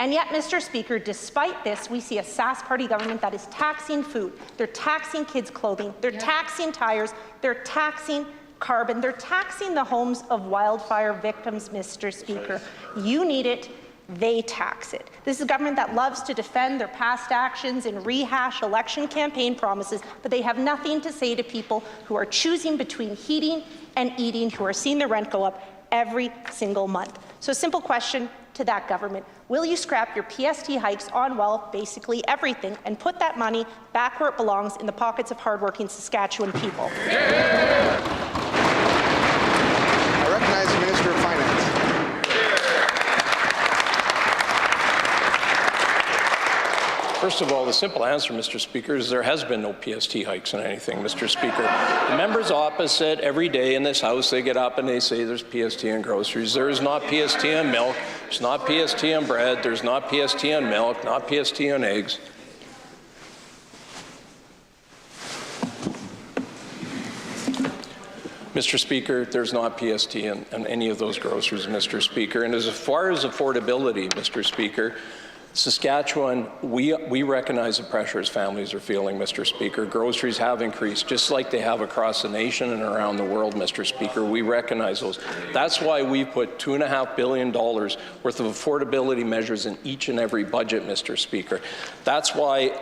Mr. Speaker, despite this, we see a Sask Party government that is taxing food. They're taxing kids' clothing. They're taxing tires. They're taxing carbon. They're taxing the homes of wildfire victims, Mr. Speaker. You need it. They tax it. This is a government that loves to defend their past actions and rehash election campaign promises, but they have nothing to say to people who are choosing between heating and eating, who are seeing their rent go up every single month. So a simple question to that government. Will you scrap your PST hikes on, well, basically everything, and put that money back where it belongs, in the pockets of hardworking Saskatchewan people? I recognize the Minister of Finance. First of all, the simple answer, Mr. Speaker, is there has been no PST hikes in anything, Mr. Speaker. The members opposite, every day in this House, they get up and they say there's PST in groceries. There is not PST on milk. There's not PST on bread. There's not PST on milk, not PST on eggs. Mr. Speaker, there's not PST in any of those groceries, Mr. Speaker. And as far as affordability, Mr. Speaker, Saskatchewan, we recognize the pressures families are feeling, Mr. Speaker. Groceries have increased, just like they have across the nation and around the world, Mr. Speaker. We recognize those. That's why we put $2.5 billion worth of affordability measures in each and every budget, Mr. Speaker. That's why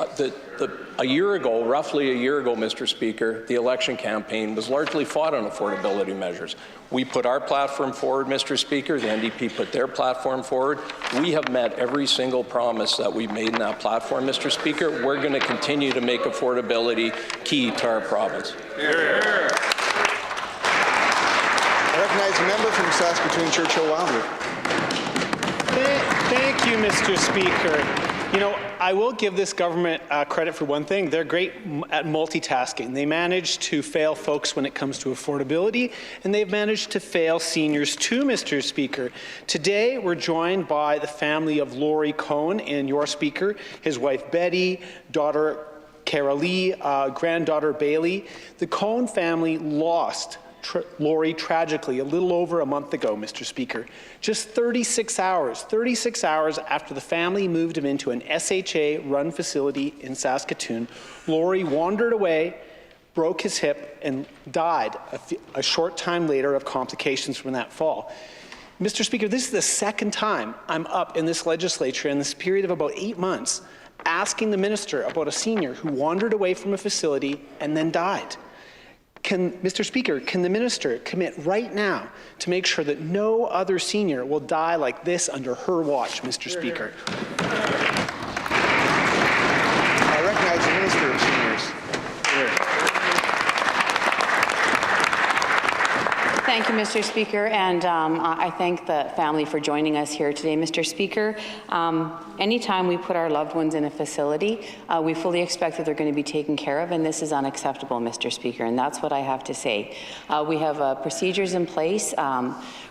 a year ago, roughly a year ago, Mr. Speaker, the election campaign was largely fought on affordability measures. We put our platform forward, Mr. Speaker. The NDP put their platform forward. We have met every single promise that we've made in that platform, Mr. Speaker. We're going to continue to make affordability key to our province. I recognize a member from Saskatoon, Churchill-Wildwood. Thank you, Mr. Speaker. You know, I will give this government credit for one thing. They're great at multitasking. They managed to fail folks when it comes to affordability, and they've managed to fail seniors too, Mr. Speaker. Today, we're joined by the family of Laurie Cohn and your Speaker, his wife Betty, daughter Carolee, granddaughter Bailey. The Cohn family lost Laurie tragically a little over a month ago, Mr. Speaker. Just 36 hours after the family moved him into an SHA-run facility in Saskatoon, Laurie wandered away, broke his hip, and died a short time later of complications from that fall. Mr. Speaker, this is the second time I'm up in this legislature in this period of about 8 months asking the minister about a senior who wandered away from a facility and then died. Mr. Speaker, can the minister commit right now to make sure that no other senior will die like this under her watch, Mr. Speaker? I recognize the Minister of Seniors. Thank you, Mr. Speaker, and I thank the family for joining us here today, Mr. Speaker. Anytime we put our loved ones in a facility, we fully expect that they're going to be taken care of, and this is unacceptable, Mr. Speaker, and that's what I have to say. We have procedures in place,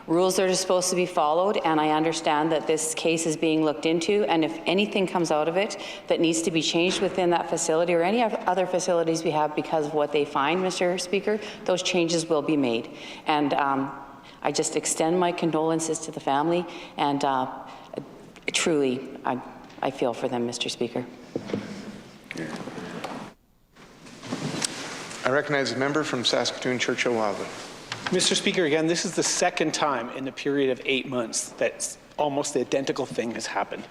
rules that are supposed to be followed, and I understand that this case is being looked into, and if anything comes out of it that needs to be changed within that facility or any other facilities we have because of what they find, Mr. Speaker, those changes will be made. And I just extend my condolences to the family, and truly, I feel for them, Mr. Speaker. I recognize a member from Saskatoon, Churchill-Wildwood. Mr. Speaker, again, this is the second time in a period of 8 months that almost the identical thing has happened.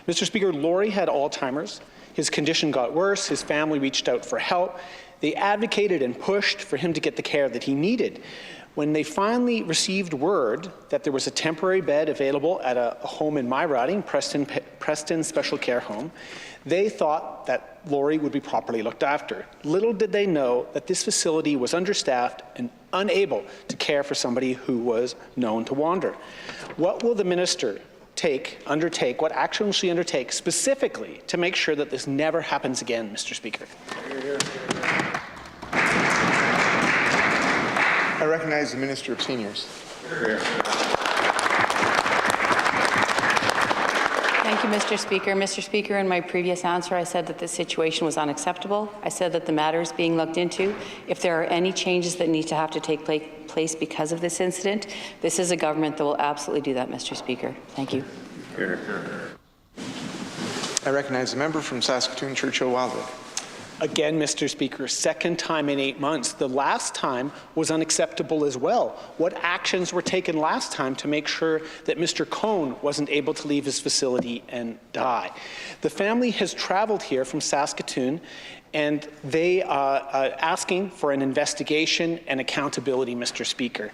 Mr. Speaker, Laurie had Alzheimer's. His condition got worse. His family reached out for help. They advocated and pushed for him to get the care that he needed. When they finally received word that there was a temporary bed available at a home in my riding, Preston Special Care Home, they thought that Laurie would be properly looked after. Little did they know that this facility was understaffed and unable to care for somebody who was known to wander. What will the minister undertake, what action will she undertake specifically to make sure that this never happens again, Mr. Speaker? I recognize the Minister of Seniors. Thank you, Mr. Speaker. Mr. Speaker, in my previous answer, I said that the situation was unacceptable. I said that the matter is being looked into. If there are any changes that need to have to take place because of this incident, this is a government that will absolutely do that, Mr. Speaker. Thank you. I recognize the member from Saskatoon, Churchill-Wildwood. Again, Mr. Speaker, second time in 8 months. The last time was unacceptable as well. What actions were taken last time to make sure that Mr. Cohn wasn't able to leave his facility and die? The family has traveled here from Saskatoon, and they are asking for an investigation and accountability, Mr. Speaker.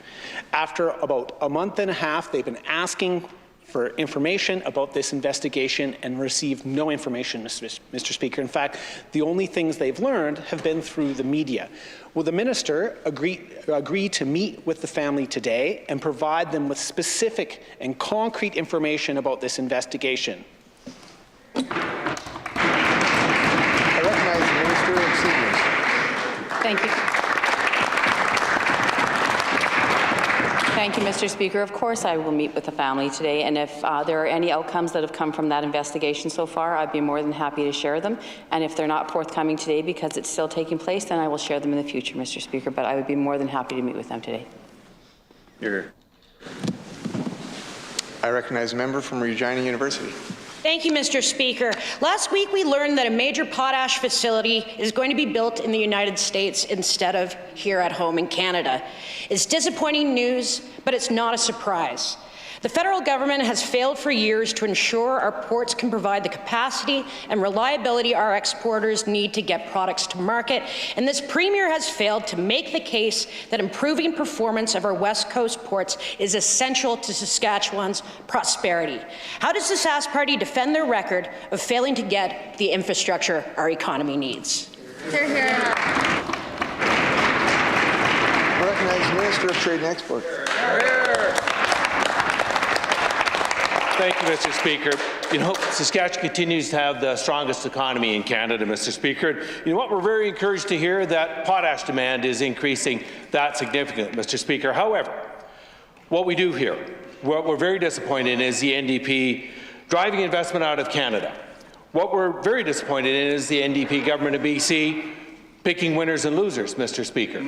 After about a month and a half, they've been asking for information about this investigation and received no information, Mr. Speaker. In fact, the only things they've learned have been through the media. Will the minister agree to meet with the family today and provide them with specific and concrete information about this investigation? Thank you. Thank you, Mr. Speaker. Of course, I will meet with the family today, and if there are any outcomes that have come from that investigation so far, I'd be more than happy to share them. And if they're not forthcoming today because it's still taking place, then I will share them in the future, Mr. Speaker. But I would be more than happy to meet with them today. I recognize a member from Regina University. Thank you, Mr. Speaker. Last week, we learned that a major potash facility is going to be built in the United States instead of here at home in Canada. It's disappointing news, but it's not a surprise. The federal government has failed for years to ensure our ports can provide the capacity and reliability our exporters need to get products to market, and this Premier has failed to make the case that improving performance of our West Coast ports is essential to Saskatchewan's prosperity. How does the Sask Party defend their record of failing to get the infrastructure our economy needs? I recognize the Minister of Trade and Export. Thank you, Mr. Speaker. You know, Saskatchewan continues to have the strongest economy in Canada, Mr. Speaker. You know what? We're very encouraged to hear that potash demand is increasing that significantly, Mr. Speaker. However, what we do here, what we're very disappointed in is the NDP driving investment out of Canada. What we're very disappointed in is the NDP government of BC picking winners and losers, Mr. Speaker.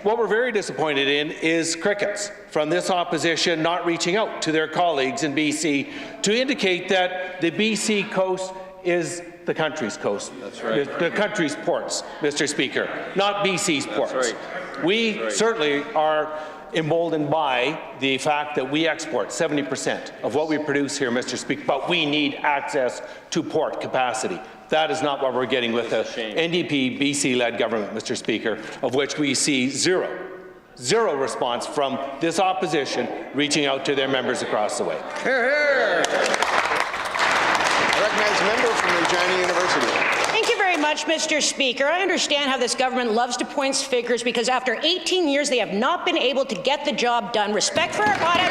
What we're very disappointed in is crickets from this opposition not reaching out to their colleagues in BC to indicate that the BC coast is the country's coast. That's right. The country's ports, Mr. Speaker, not BC's ports. That's right. We certainly are emboldened by the fact that we export 70% of what we produce here, Mr. Speaker, but we need access to port capacity. That is not what we're getting with the NDP BC-led government, Mr. Speaker, of which we see zero response from this opposition reaching out to their members across the way. Hear, hear. I recognize a member from Regina University. Thank you very much, Mr. Speaker. I understand how this government loves to point figures because after 18 years they have not been able to get the job done. Respect for our potash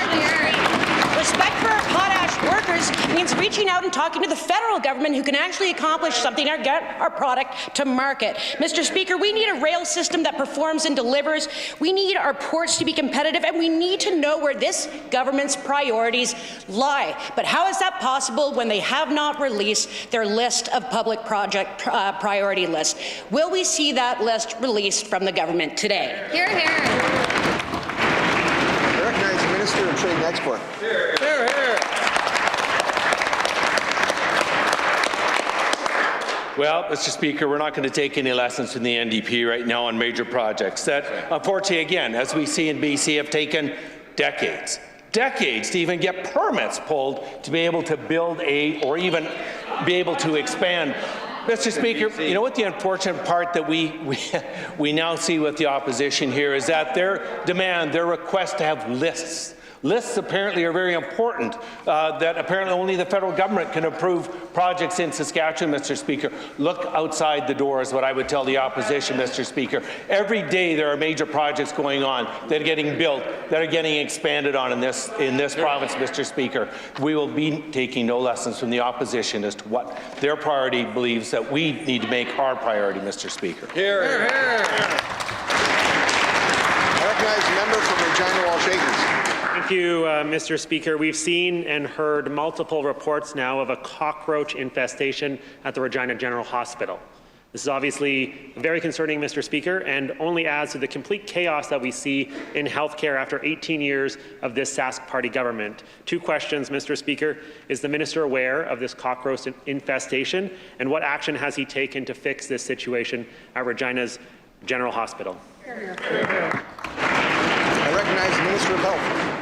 workers means reaching out and talking to the federal government who can actually accomplish something or get our product to market. Mr. Speaker, we need a rail system that performs and delivers. We need our ports to be competitive, and we need to know where this government's priorities lie. But how is that possible when they have not released their list of public project priority lists? Will we see that list released from the government today? Hear, hear. I recognize the Minister of Trade and Export. Hear, hear. Well, Mr. Speaker, we're not going to take any lessons from the NDP right now on major projects that, unfortunately, again, as we see in BC, have taken decades to even get permits pulled to be able to build or even be able to expand. Mr. Speaker, you know what the unfortunate part that we now see with the opposition here is that their request to have lists. Lists apparently are very important, that apparently only the federal government can approve projects in Saskatchewan, Mr. Speaker. Look outside the door is what I would tell the opposition, Mr. Speaker. Every day there are major projects going on that are getting built, that are getting expanded on in this province, Mr. Speaker. We will be taking no lessons from the opposition as to what their priority believes that we need to make our priority, Mr. Speaker. Hear, hear. I recognize a member from Regina Walsh Acres. Thank you, Mr. Speaker. We've seen and heard multiple reports now of a cockroach infestation at the Regina General Hospital. This is obviously very concerning, Mr. Speaker, and only adds to the complete chaos that we see in healthcare after 18 years of this Sask Party government. Two questions, Mr. Speaker. Is the minister aware of this cockroach infestation, and what action has he taken to fix this situation at Regina's General Hospital? I recognize the Minister of Health.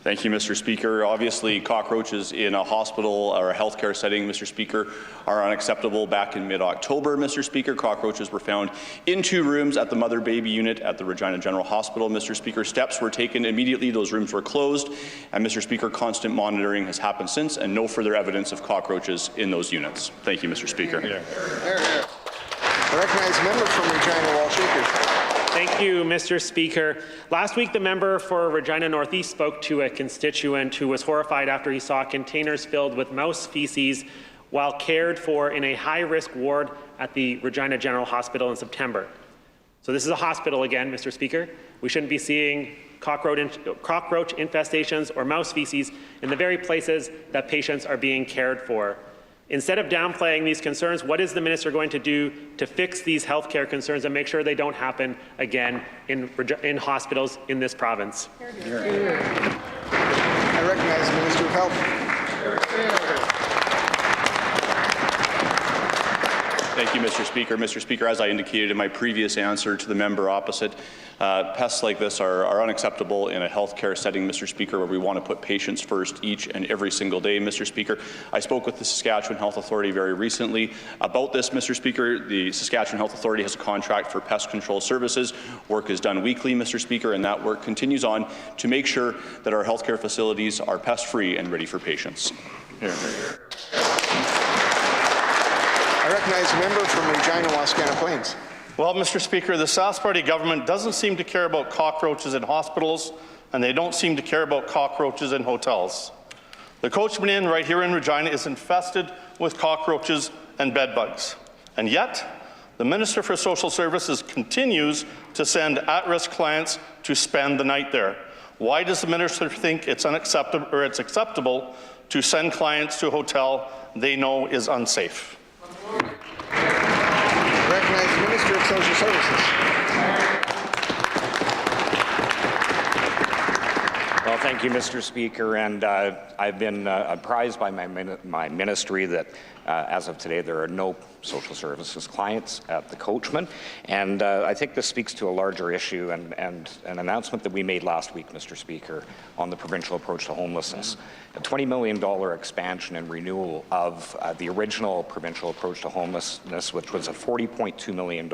Thank you, Mr. Speaker. Obviously, cockroaches in a hospital or a healthcare setting, Mr. Speaker, are unacceptable. Back in mid-October, Mr. Speaker, cockroaches were found in 2 rooms at the mother-baby unit at the Regina General Hospital. Mr. Speaker, steps were taken immediately. Those rooms were closed. And, Mr. Speaker, constant monitoring has happened since, and no further evidence of cockroaches in those units. Thank you, Mr. Speaker. I recognize a member from Regina Walsh Acres. Thank you, Mr. Speaker. Last week, the member for Regina Northeast spoke to a constituent who was horrified after he saw containers filled with mouse feces while cared for in a high-risk ward at the Regina General Hospital in September. So this is a hospital again, Mr. Speaker. We shouldn't be seeing cockroach infestations or mouse feces in the very places that patients are being cared for. Instead of downplaying these concerns, what is the minister going to do to fix these healthcare concerns and make sure they don't happen again in hospitals in this province? I recognize the Minister of Health. Thank you, Mr. Speaker. Mr. Speaker, as I indicated in my previous answer to the member opposite, pests like this are unacceptable in a healthcare setting, Mr. Speaker, where we want to put patients first each and every single day, Mr. Speaker. I spoke with the Saskatchewan Health Authority very recently about this, Mr. Speaker. The Saskatchewan Health Authority has a contract for pest control services. Work is done weekly, Mr. Speaker, and that work continues on to make sure that our healthcare facilities are pest-free and ready for patients. I recognize the member from Regina, Wascana Plains. Well, Mr. Speaker, the Sask Party government doesn't seem to care about cockroaches in hospitals, and they don't seem to care about cockroaches in hotels. The Coachman Inn right here in Regina is infested with cockroaches and bed bugs. And yet, the Minister for Social Services continues to send at-risk clients to spend the night there. Why does the minister think it's unacceptable or it's acceptable to send clients to a hotel they know is unsafe? I recognize the Minister of Social Services. Well, thank you, Mr. Speaker, and I've been apprised by my ministry that as of today there are no social services clients at the Coachman, and I think this speaks to a larger issue and an announcement that we made last week, Mr. Speaker, on the provincial approach to homelessness. A $20 million expansion and renewal of the original provincial approach to homelessness, which was a $40.2 million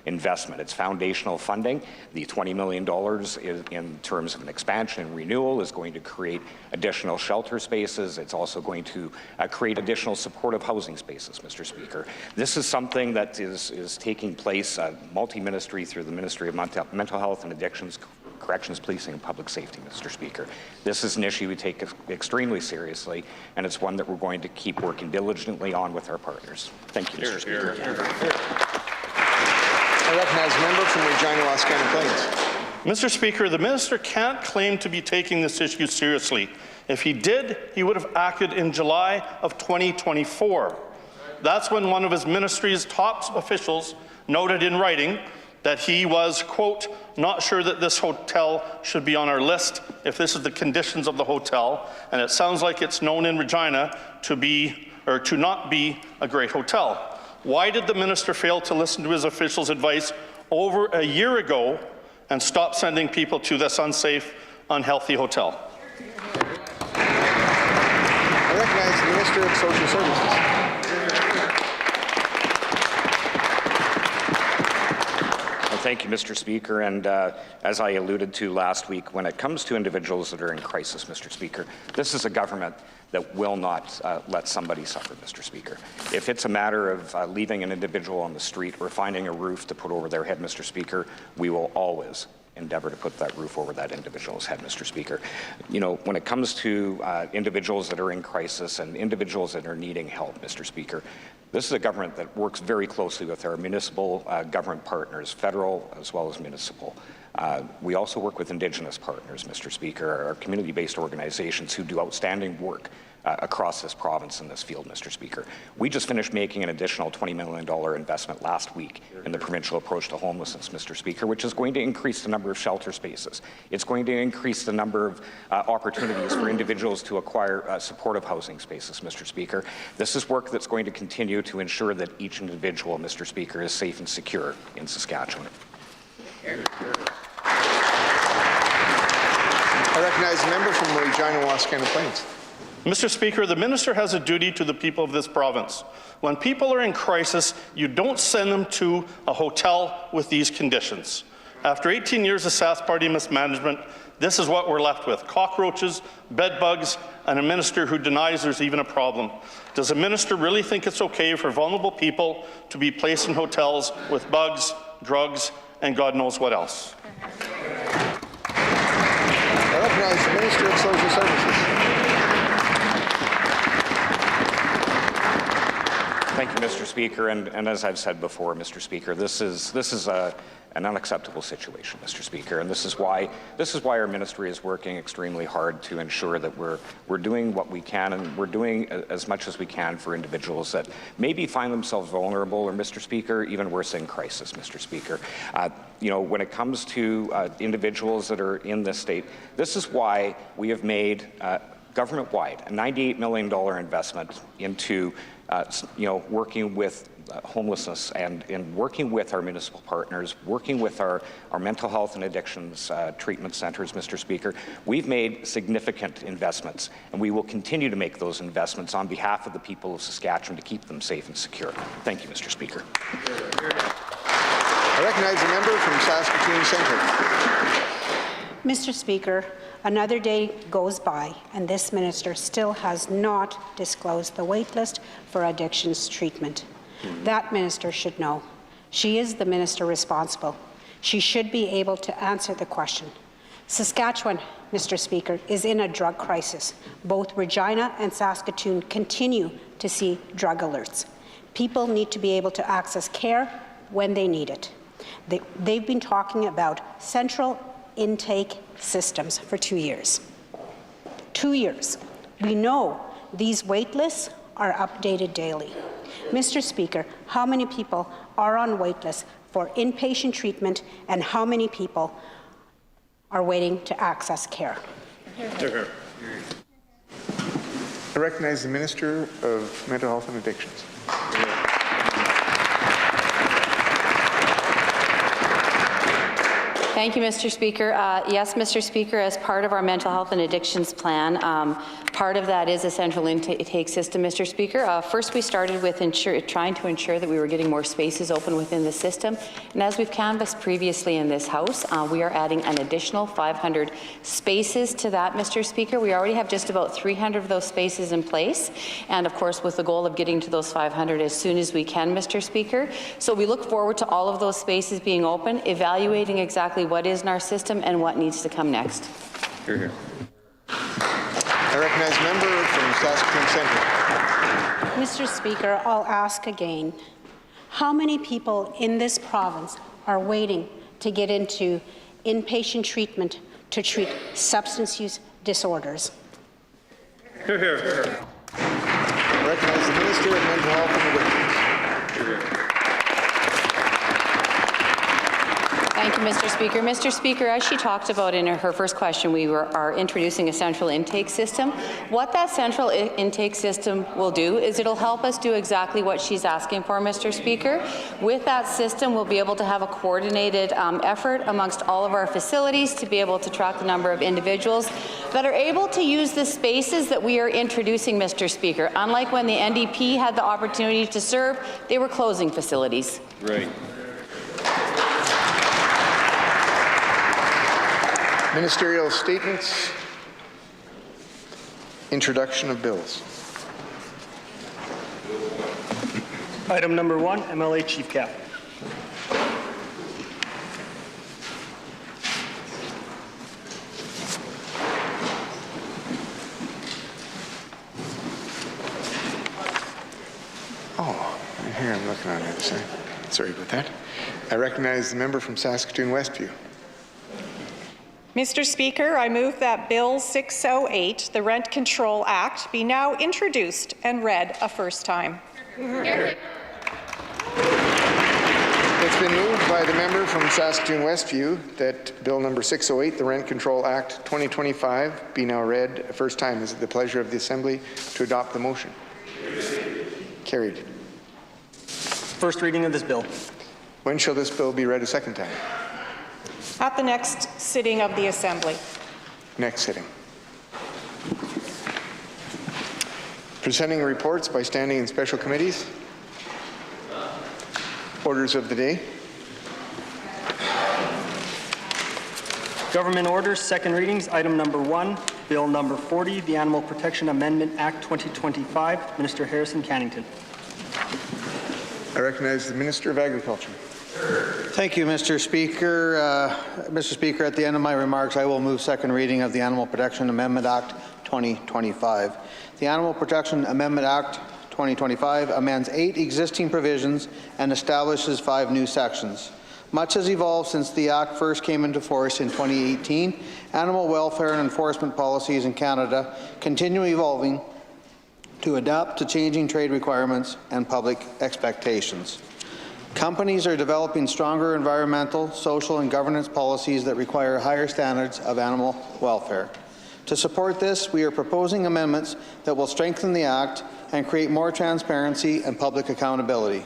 investment. It's foundational funding. The $20 million is, in terms of an expansion and renewal, is going to create additional shelter spaces. It's also going to create additional supportive housing spaces, Mr. Speaker. This is something that is taking place multi-ministry through the Ministry of Mental Health and Addictions, Corrections, Policing and Public Safety, Mr. Speaker. This is an issue we take extremely seriously, and it's one that we're going to keep working diligently on with our partners. Thank you, Mr. Speaker. I recognize the member from Regina, Wascana Plains. Mr. Speaker, the minister can't claim to be taking this issue seriously. If he did, he would have acted in July of 2024. That's when one of his ministry's top officials noted in writing that he was, quote, not sure that this hotel should be on our list if this is the conditions of the hotel, and it sounds like it's known in Regina to be, or to not be, a great hotel. Why did the minister fail to listen to his officials' advice over a year ago and stop sending people to this unsafe, unhealthy hotel? I recognize the Minister of Social Services. Thank you, Mr. Speaker. And as I alluded to last week, when it comes to individuals that are in crisis, Mr. Speaker, this is a government that will not let somebody suffer, Mr. Speaker. If it's a matter of leaving an individual on the street or finding a roof to put over their head, Mr. Speaker, we will always endeavor to put that roof over that individual's head, Mr. Speaker. You know, when it comes to individuals that are in crisis and individuals that are needing help, Mr. Speaker, this is a government that works very closely with our municipal government partners, federal as well as municipal. We also work with Indigenous partners, Mr. Speaker, our community-based organizations who do outstanding work across this province in this field, Mr. Speaker. We just finished making an additional $20 million investment last week in the provincial approach to homelessness, Mr. Speaker, which is going to increase the number of shelter spaces. It's going to increase the number of opportunities for individuals to acquire supportive housing spaces, Mr. Speaker. This is work that's going to continue to ensure that each individual, Mr. Speaker, is safe and secure in Saskatchewan. I recognize the member from Regina, Wascana Plains. Mr. Speaker, the minister has a duty to the people of this province. When people are in crisis, you don't send them to a hotel with these conditions. After 18 years of Sask Party mismanagement, this is what we're left with: cockroaches, bed bugs, and a minister who denies there's even a problem. Does the minister really think it's okay for vulnerable people to be placed in hotels with bugs, drugs, and God knows what else? I recognize the Minister of Social Services. Thank you, Mr. Speaker. And as I've said before, Mr. Speaker, this is an unacceptable situation, Mr. Speaker, and this is why our ministry is working extremely hard to ensure that we're doing what we can, and we're doing as much as we can for individuals that maybe find themselves vulnerable, or, Mr. Speaker, even worse, in crisis, Mr. Speaker. You know, when it comes to individuals that are in this state, this is why we have made government-wide a $98 million investment into working with homelessness and in working with our municipal partners, working with our mental health and addictions treatment centres, Mr. Speaker. We've made significant investments, and we will continue to make those investments on behalf of the people of Saskatchewan to keep them safe and secure. Thank you, Mr. Speaker. I recognize the member from Saskatoon Centre. Mr. Speaker, another day goes by and this minister still has not disclosed the waitlist for addictions treatment. That minister should know. She is the minister responsible. She should be able to answer the question. Saskatchewan, Mr. Speaker, is in a drug crisis. Both Regina and Saskatoon continue to see drug alerts. People need to be able to access care when they need it. They've been talking about central intake systems for 2 years. 2 years. We know these wait lists are updated daily. Mr. Speaker, how many people are on wait lists for inpatient treatment, and how many people are waiting to access care? I recognize the Minister of Mental Health and Addictions. Thank you, Mr. Speaker. Yes, Mr. Speaker, as part of our mental health and addictions plan, part of that is a central intake system, Mr. Speaker. First, we started with trying to ensure that we were getting more spaces open within the system. And as we've canvassed previously in this House, we are adding an additional 500 spaces to that, Mr. Speaker. We already have just about 300 of those spaces in place. And of course, with the goal of getting to those 500 as soon as we can, Mr. Speaker. So we look forward to all of those spaces being open, evaluating exactly what is in our system and what needs to come next. Hear, hear. I recognize the member from Saskatoon Centre. Mr. Speaker, I'll ask again. How many people in this province are waiting to get into inpatient treatment to treat substance use disorders? Hear, hear. I recognize the Minister of Mental Health and Addictions. Hear, hear. Thank you, Mr. Speaker. Mr. Speaker, as she talked about in her first question, we are introducing a central intake system. What that central intake system will do is it'll help us do exactly what she's asking for, Mr. Speaker. With that system, we'll be able to have a coordinated effort amongst all of our facilities to be able to track the number of individuals that are able to use the spaces that we are introducing, Mr. Speaker. Unlike when the NDP had the opportunity to serve, they were closing facilities. Right. Ministerial statements. Introduction of bills. Item number 1, MLA Chief Cap. Oh, here I'm looking on the other side. Sorry about that. I recognize the member from Saskatoon Westview. Mr. Speaker, I move that Bill 608, the Rent Control Act, be now introduced and read a first time. It's been moved by the member from Saskatoon Westview that Bill number 608, the Rent Control Act 2025, be now read a first time. Is it the pleasure of the Assembly to adopt the motion? Carried. First reading of this bill. When shall this bill be read a second time? At the next sitting of the Assembly. Next sitting. Presenting reports by standing and special committees. Orders of the day. Government orders, second readings. Item number 1, Bill number 40, the Animal Protection Amendment Act 2025. Minister Harrison Cannington. I recognize the Minister of Agriculture. Thank you, Mr. Speaker. Mr. Speaker, at the end of my remarks, I will move second reading of the Animal Protection Amendment Act 2025. The Animal Protection Amendment Act 2025 amends 8 existing provisions and establishes 5 new sections. Much has evolved since the Act first came into force in 2018. Animal welfare and enforcement policies in Canada continue evolving to adapt to changing trade requirements and public expectations. Companies are developing stronger environmental, social, and governance policies that require higher standards of animal welfare. To support this, we are proposing amendments that will strengthen the Act and create more transparency and public accountability.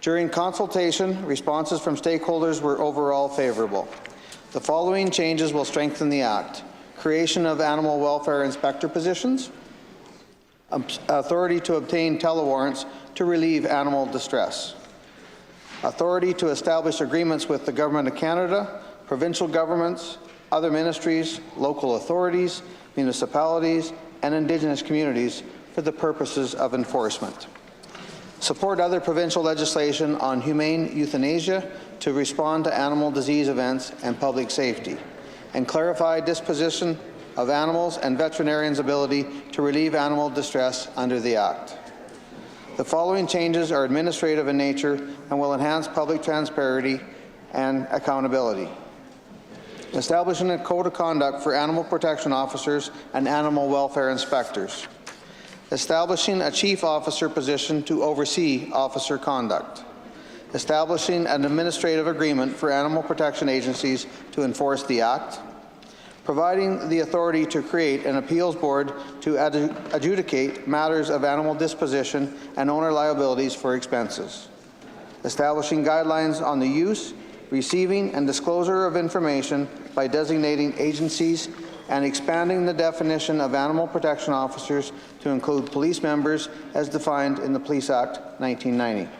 During consultation, responses from stakeholders were overall favourable. The following changes will strengthen the Act: creation of animal welfare inspector positions, authority to obtain telewarrants to relieve animal distress, authority to establish agreements with the Government of Canada, provincial governments, other ministries, local authorities, municipalities, and Indigenous communities for the purposes of enforcement. Support other provincial legislation on humane euthanasia to respond to animal disease events and public safety, and clarify disposition of animals and veterinarians' ability to relieve animal distress under the Act. The following changes are administrative in nature and will enhance public transparency and accountability. Establishing a code of conduct for animal protection officers and animal welfare inspectors. Establishing a chief officer position to oversee officer conduct. Establishing an administrative agreement for animal protection agencies to enforce the Act. Providing the authority to create an appeals board to adjudicate matters of animal disposition and owner liabilities for expenses. Establishing guidelines on the use, receiving, and disclosure of information by designating agencies, and expanding the definition of animal protection officers to include police members as defined in the Police Act 1990.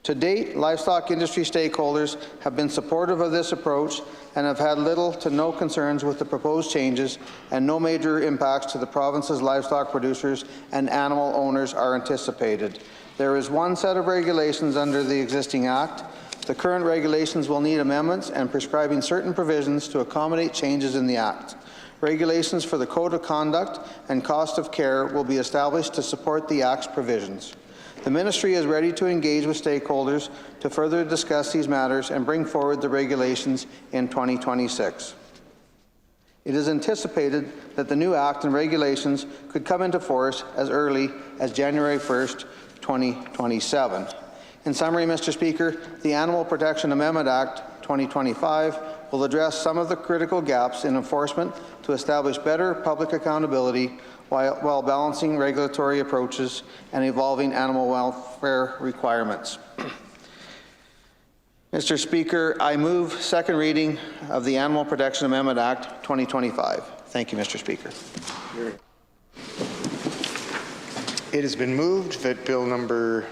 To date, livestock industry stakeholders have been supportive of this approach and have had little to no concerns with the proposed changes, and no major impacts to the province's livestock producers and animal owners are anticipated. There is one set of regulations under the existing Act. The current regulations will need amendments and prescribing certain provisions to accommodate changes in the Act. Regulations for the Code of Conduct and cost of care will be established to support the Act's provisions. The Ministry is ready to engage with stakeholders to further discuss these matters and bring forward the regulations in 2026. It is anticipated that the new Act and regulations could come into force as early as January 1st, 2027. In summary, Mr. Speaker, the Animal Protection Amendment Act 2025 will address some of the critical gaps in enforcement to establish better public accountability while balancing regulatory approaches and evolving animal welfare requirements. Mr. Speaker, I move second reading of the Animal Protection Amendment Act 2025. Thank you, Mr. Speaker. It has been moved that Bill number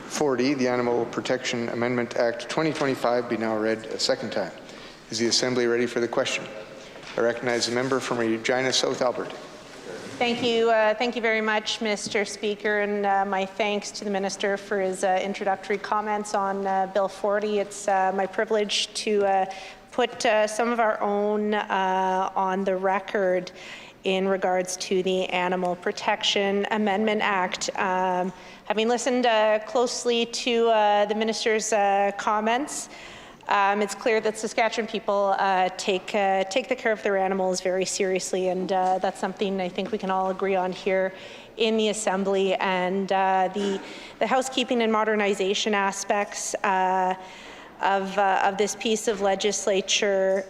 40, the Animal Protection Amendment Act 2025, be now read a second time. Is the Assembly ready for the question? I recognize the member from Regina South Alberta. Thank you very much, Mr. Speaker, and my thanks to the Minister for his introductory comments on Bill 40. It's my privilege to put some of our own on the record in regards to the Animal Protection Amendment Act. Having listened closely to the Minister's comments, it's clear that Saskatchewan people take the care of their animals very seriously, and that's something I think we can all agree on here in the Assembly. And the housekeeping and modernization aspects of this piece of legislation,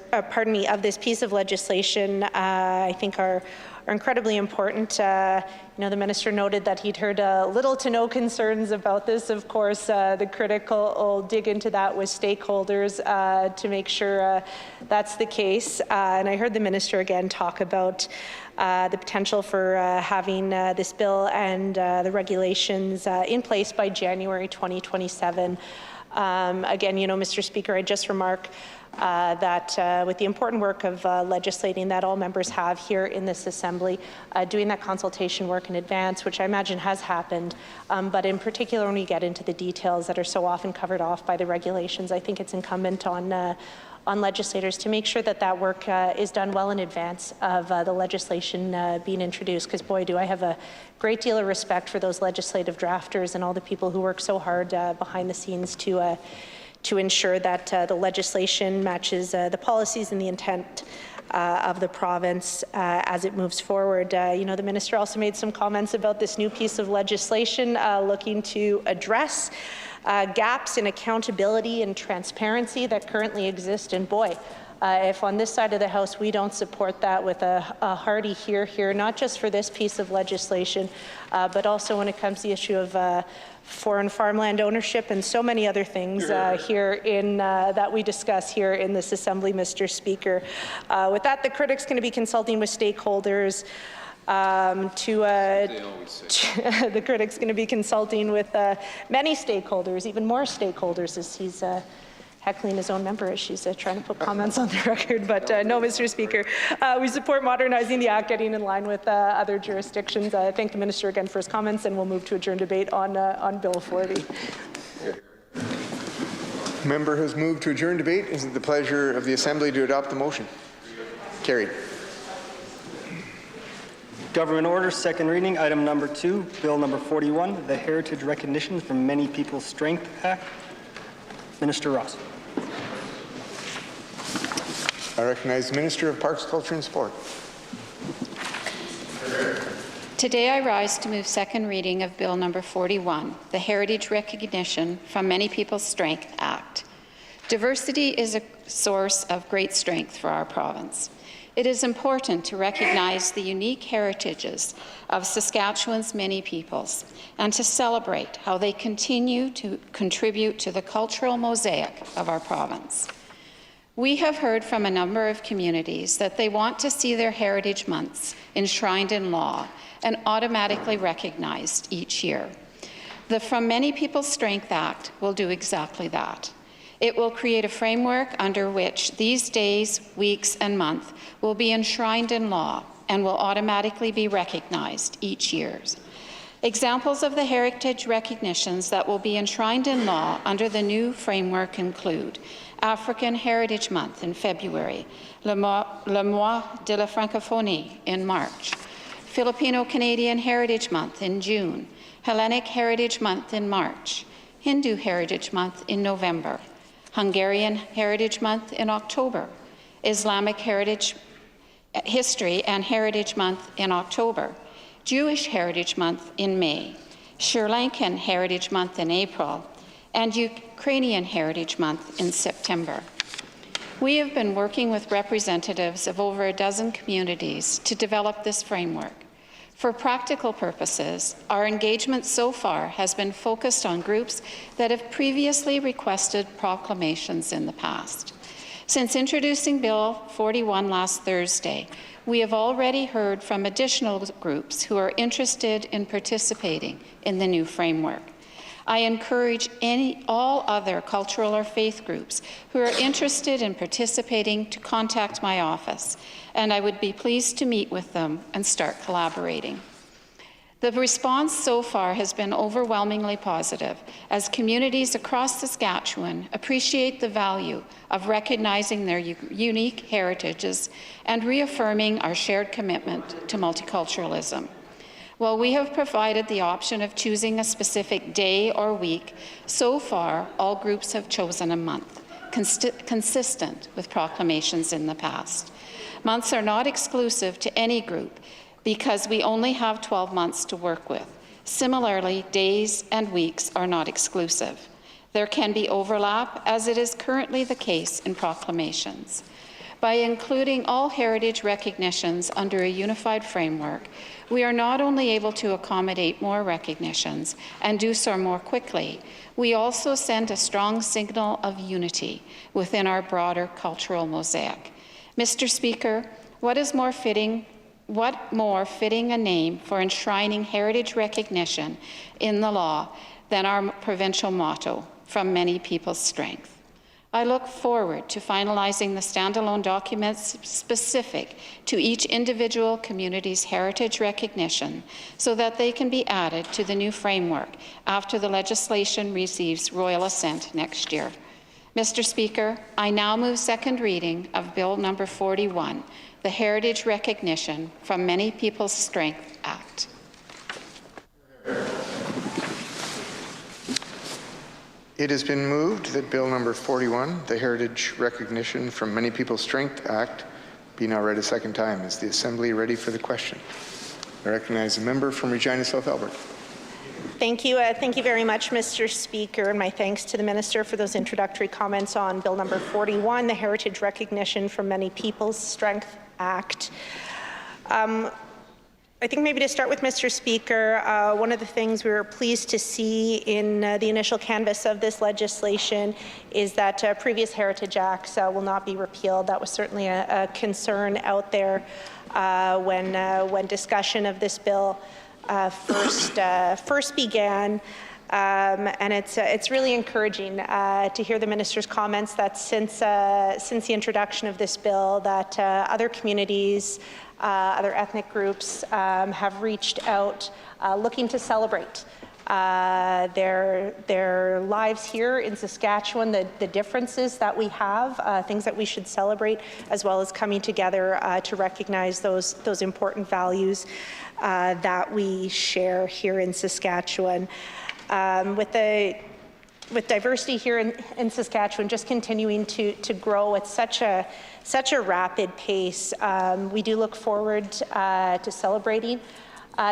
I think are incredibly important. The Minister noted that he'd heard little to no concerns about this. Of course, the critical dig into that with stakeholders to make sure that's the case. And I heard the Minister again talk about the potential for having this bill and the regulations in place by January 2027. Again, Mr. Speaker, I just remark that with the important work of legislating that all members have here in this Assembly, doing that consultation work in advance, which I imagine has happened, but in particular when we get into the details that are so often covered off by the regulations, I think it's incumbent on on legislators to make sure that that work is done well in advance of the legislation being introduced, because boy, do I have a great deal of respect for those legislative drafters and all the people who work so hard behind the scenes to ensure that the legislation matches the policies and the intent of the province as it moves forward. You know, the minister also made some comments about this new piece of legislation looking to address gaps in accountability and transparency that currently exist. And boy, if on this side of the House we don't support that with a hearty here, not just for this piece of legislation, but also when it comes to the issue of foreign farmland ownership and so many other things here in that we discuss here in this Assembly, Mr. Speaker. With that, the critic's going to be consulting with stakeholders. The critic's going to be consulting with many stakeholders, even more stakeholders, as he's heckling his own member as she's trying to put comments on the record. But no, Mr. Speaker, we support modernizing the Act, getting in line with other jurisdictions. I thank the minister again for his comments, and we'll move to adjourn debate on Bill 40. Member has moved to adjourn debate. Is it the pleasure of the Assembly to adopt the motion? Carried. Government Order, second reading, item number 2, Bill number 41, the Heritage Recognition from Many People's Strength Act. Minister Ross. I recognize the Minister of Parks, Culture and Sport. Today I rise to move second reading of Bill number 41, the Heritage Recognition from Many People's Strength Act. Diversity is a source of great strength for our province. It is important to recognize the unique heritages of Saskatchewan's many peoples and to celebrate how they continue to contribute to the cultural mosaic of our province. We have heard from a number of communities that they want to see their heritage months enshrined in law and automatically recognized each year. The From Many People's Strength Act will do exactly that. It will create a framework under which these days, weeks, and months will be enshrined in law and will automatically be recognized each year. Examples of the heritage recognitions that will be enshrined in law under the new framework include African Heritage Month in February, Le Mois de la Francophonie in March, Filipino-Canadian Heritage Month in June, Hellenic Heritage Month in March, Hindu Heritage Month in November, Hungarian Heritage Month in October, Islamic History and Heritage Month in October, Jewish Heritage Month in May, Sri Lankan Heritage Month in April, and Ukrainian Heritage Month in September. We have been working with representatives of over a dozen communities to develop this framework. For practical purposes, our engagement so far has been focused on groups that have previously requested proclamations in the past. Since introducing Bill 41 last Thursday, we have already heard from additional groups who are interested in participating in the new framework. I encourage all other cultural or faith groups who are interested in participating to contact my office, and I would be pleased to meet with them and start collaborating. The response so far has been overwhelmingly positive, as communities across Saskatchewan appreciate the value of recognizing their unique heritages and reaffirming our shared commitment to multiculturalism. While we have provided the option of choosing a specific day or week, so far all groups have chosen a month, consistent with proclamations in the past. Months are not exclusive to any group because we only have 12 months to work with. Similarly, days and weeks are not exclusive. There can be overlap, as it is currently the case in proclamations. By including all heritage recognitions under a unified framework, we are not only able to accommodate more recognitions and do so more quickly, we also send a strong signal of unity within our broader cultural mosaic. Mr. Speaker, what more fitting a name for enshrining heritage recognition in the law than our provincial motto, From Many People's Strength? I look forward to finalizing the standalone documents specific to each individual community's heritage recognition so that they can be added to the new framework after the legislation receives royal assent next year. Mr. Speaker, I now move second reading of Bill number 41, the Heritage Recognition from Many People's Strength Act. It has been moved that Bill number 41, the Heritage Recognition from Many People's Strength Act, be now read a second time. Is the Assembly ready for the question? I recognize the member from Regina South Alberta. Thank you. Thank you very much, Mr. Speaker, and my thanks to the Minister for those introductory comments on Bill number 41, the Heritage Recognition from Many People's Strength Act. I think maybe to start with, Mr. Speaker, one of the things we were pleased to see in the initial canvass of this legislation is that previous Heritage Acts will not be repealed. That was certainly a concern out there when discussion of this bill first began. And it's really encouraging to hear the minister's comments that since the introduction of this bill, that other communities, other ethnic groups have reached out looking to celebrate their lives here in Saskatchewan, the differences that we have, things that we should celebrate, as well as coming together to recognize those important values that we share here in Saskatchewan. With diversity here in Saskatchewan just continuing to grow at such a rapid pace, we do look forward to celebrating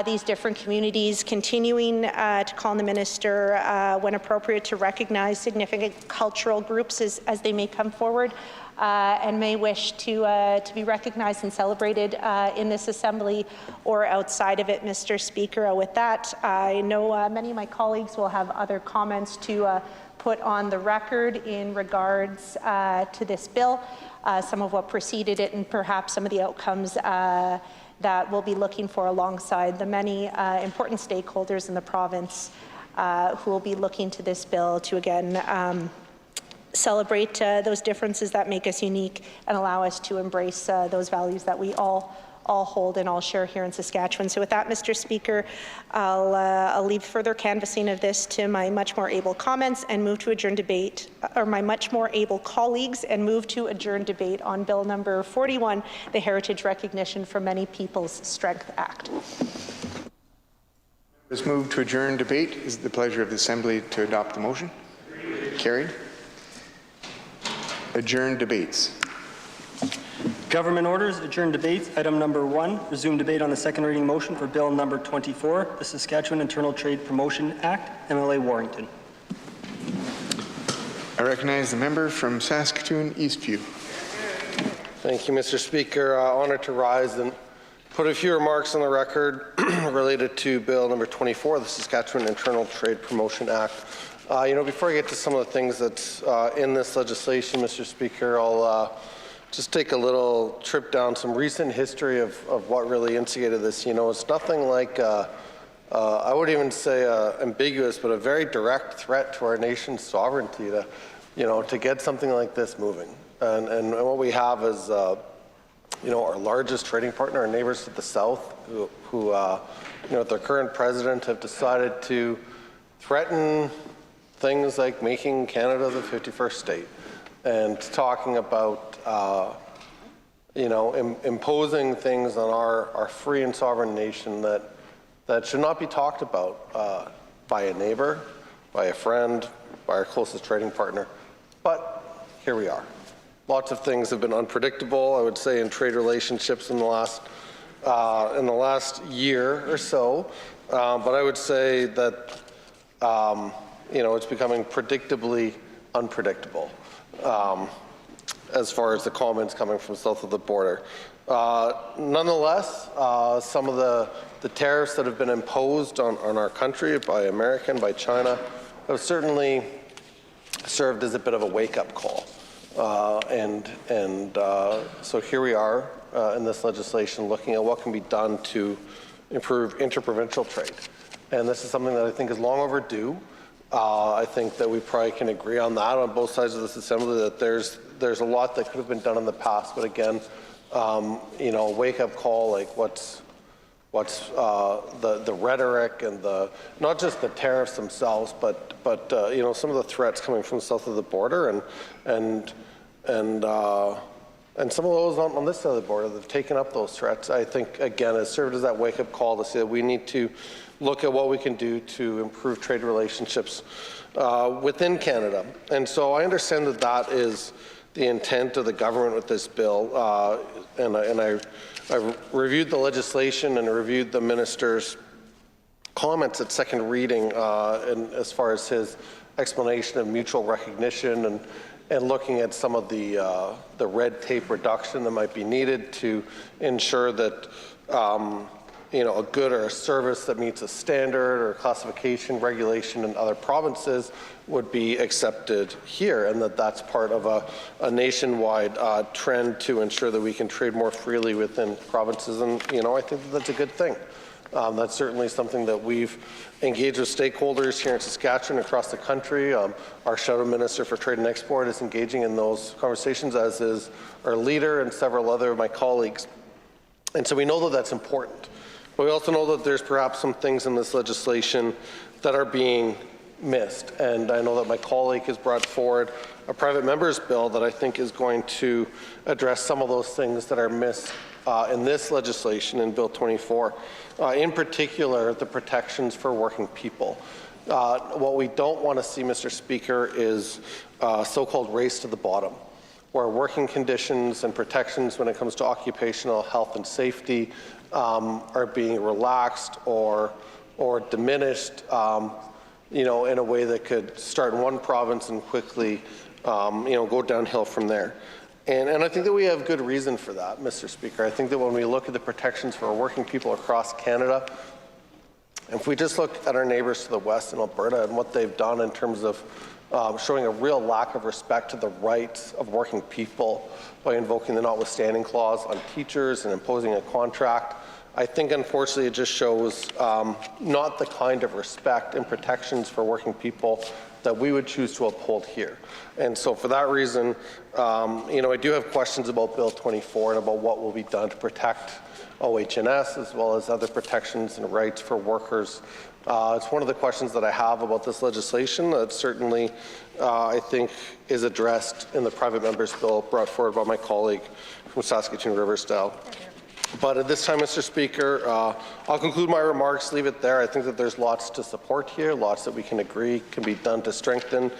these different communities, continuing to call on the minister when appropriate to recognize significant cultural groups as they may come forward and may wish to be recognized and celebrated in this Assembly or outside of it, Mr. Speaker. With that, I know many of my colleagues will have other comments to put on the record in regards to this bill, some of what preceded it, and perhaps some of the outcomes that we'll be looking for alongside the many important stakeholders in the province who will be looking to this bill to again celebrate those differences that make us unique and allow us to embrace those values that we all hold and all share here in Saskatchewan. So with that, Mr. Speaker, I'll leave further canvassing of this to my much more able comments and move to adjourn debate, or my much more able colleagues, and move to adjourn debate on Bill number 41, the Heritage Recognition from Many People's Strength Act. This move to adjourn debate. Is it the pleasure of the Assembly to adopt the motion? Carried. Adjourn debates. Government orders, adjourn debates. Item number 1, resume debate on the second reading motion for Bill number 24, the Saskatchewan Internal Trade Promotion Act, MLA Warrington. I recognize the member from Saskatoon Eastview. Thank you, Mr. Speaker. Honored to rise and put a few remarks on the record related to Bill number 24, the Saskatchewan Internal Trade Promotion Act. Before I get to some of the things that's in this legislation, Mr. Speaker, I'll just take a little trip down some recent history of what really instigated this. It's nothing like, I wouldn't even say ambiguous, but a very direct threat to our nation's sovereignty to get something like this moving. And what we have is, our largest trading partner, our neighbors to the south, who with their current president have decided to threaten things like making Canada the 51st state and talking about imposing things on our free and sovereign nation that should not be talked about by a neighbor, by a friend, by our closest trading partner. But here we are. Lots of things have been unpredictable, I would say, in trade relationships in the last year or so. But I would say that it's becoming predictably unpredictable. As far as the comments coming from south of the border. Nonetheless, some of the tariffs that have been imposed on our country by America and by China have certainly served as a bit of a wake-up call. So here we are in this legislation looking at what can be done to improve interprovincial trade. And this is something that I think is long overdue. I think that we probably can agree on that on both sides of this assembly, that there's a lot that could have been done in the past, but again, wake-up call, like what's what's the rhetoric and not just the tariffs themselves, but you know, some of the threats coming from south of the border and some of those on this side of the border that have taken up those threats, I think, again, has served as that wake-up call to say that we need to look at what we can do to improve trade relationships within Canada. And so I understand that that is the intent of the government with this bill. And I reviewed the legislation and reviewed the minister's comments at second reading and as far as his explanation of mutual recognition and looking at some of the red tape reduction that might be needed to ensure that you know, a good or a service that meets a standard or classification regulation in other provinces would be accepted here, and that's part of a nationwide trend to ensure that we can trade more freely within provinces. And you know, I think that's a good thing. That's certainly something that we've engaged with stakeholders here in Saskatchewan across the country. Our Shadow Minister for Trade and Export is engaging in those conversations, as is our leader and several other of my colleagues. And so we know that that's important. But we also know that there's perhaps some things in this legislation that are being missed. And I know that my colleague has brought forward a private member's bill that I think is going to address some of those things that are missed in this legislation in Bill 24. In particular, the protections for working people. What we don't want to see, Mr. Speaker, is so-called race to the bottom, where working conditions and protections when it comes to occupational health and safety are being relaxed or diminished, you know, in a way that could start in one province and quickly, you know, go downhill from there. And I think that we have good reason for that, Mr. Speaker. I think that when we look at the protections for working people across Canada, if we just look at our neighbors to the west in Alberta and what they've done in terms of showing a real lack of respect to the rights of working people by invoking the notwithstanding clause on teachers and imposing a contract, I think unfortunately it just shows not the kind of respect and protections for working people that we would choose to uphold here. And so for that reason, you know, I do have questions about Bill 24 and about what will be done to protect OH&S as well as other protections and rights for workers. It's one of the questions that I have about this legislation that certainly I think is addressed in the private member's bill brought forward by my colleague from Saskatoon Riversdale. But at this time, Mr. Speaker, I'll conclude my remarks, leave it there. I think that there's lots to support here, lots that we can agree can be done to strengthen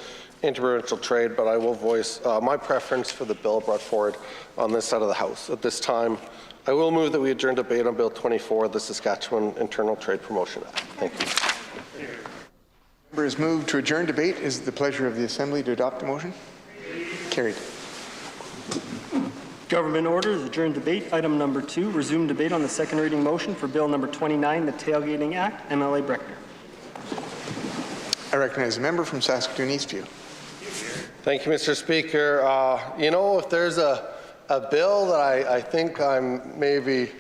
interprovincial trade, but I will voice my preference for the bill brought forward on this side of the House. At this time, I will move that we adjourn debate on Bill 24, the Saskatchewan Internal Trade Promotion Act. Thank you. Member has moved to adjourn debate. Is it the pleasure of the Assembly to adopt the motion? Carried. Government orders, adjourn debate. Item number 2, resume debate on the second reading motion for Bill number 29, the Tailgating Act. MLA Breckner. I recognize a member from Saskatoon Eastview. Thank you, Mr. Speaker. You know, if there's a bill that I think I'm maybe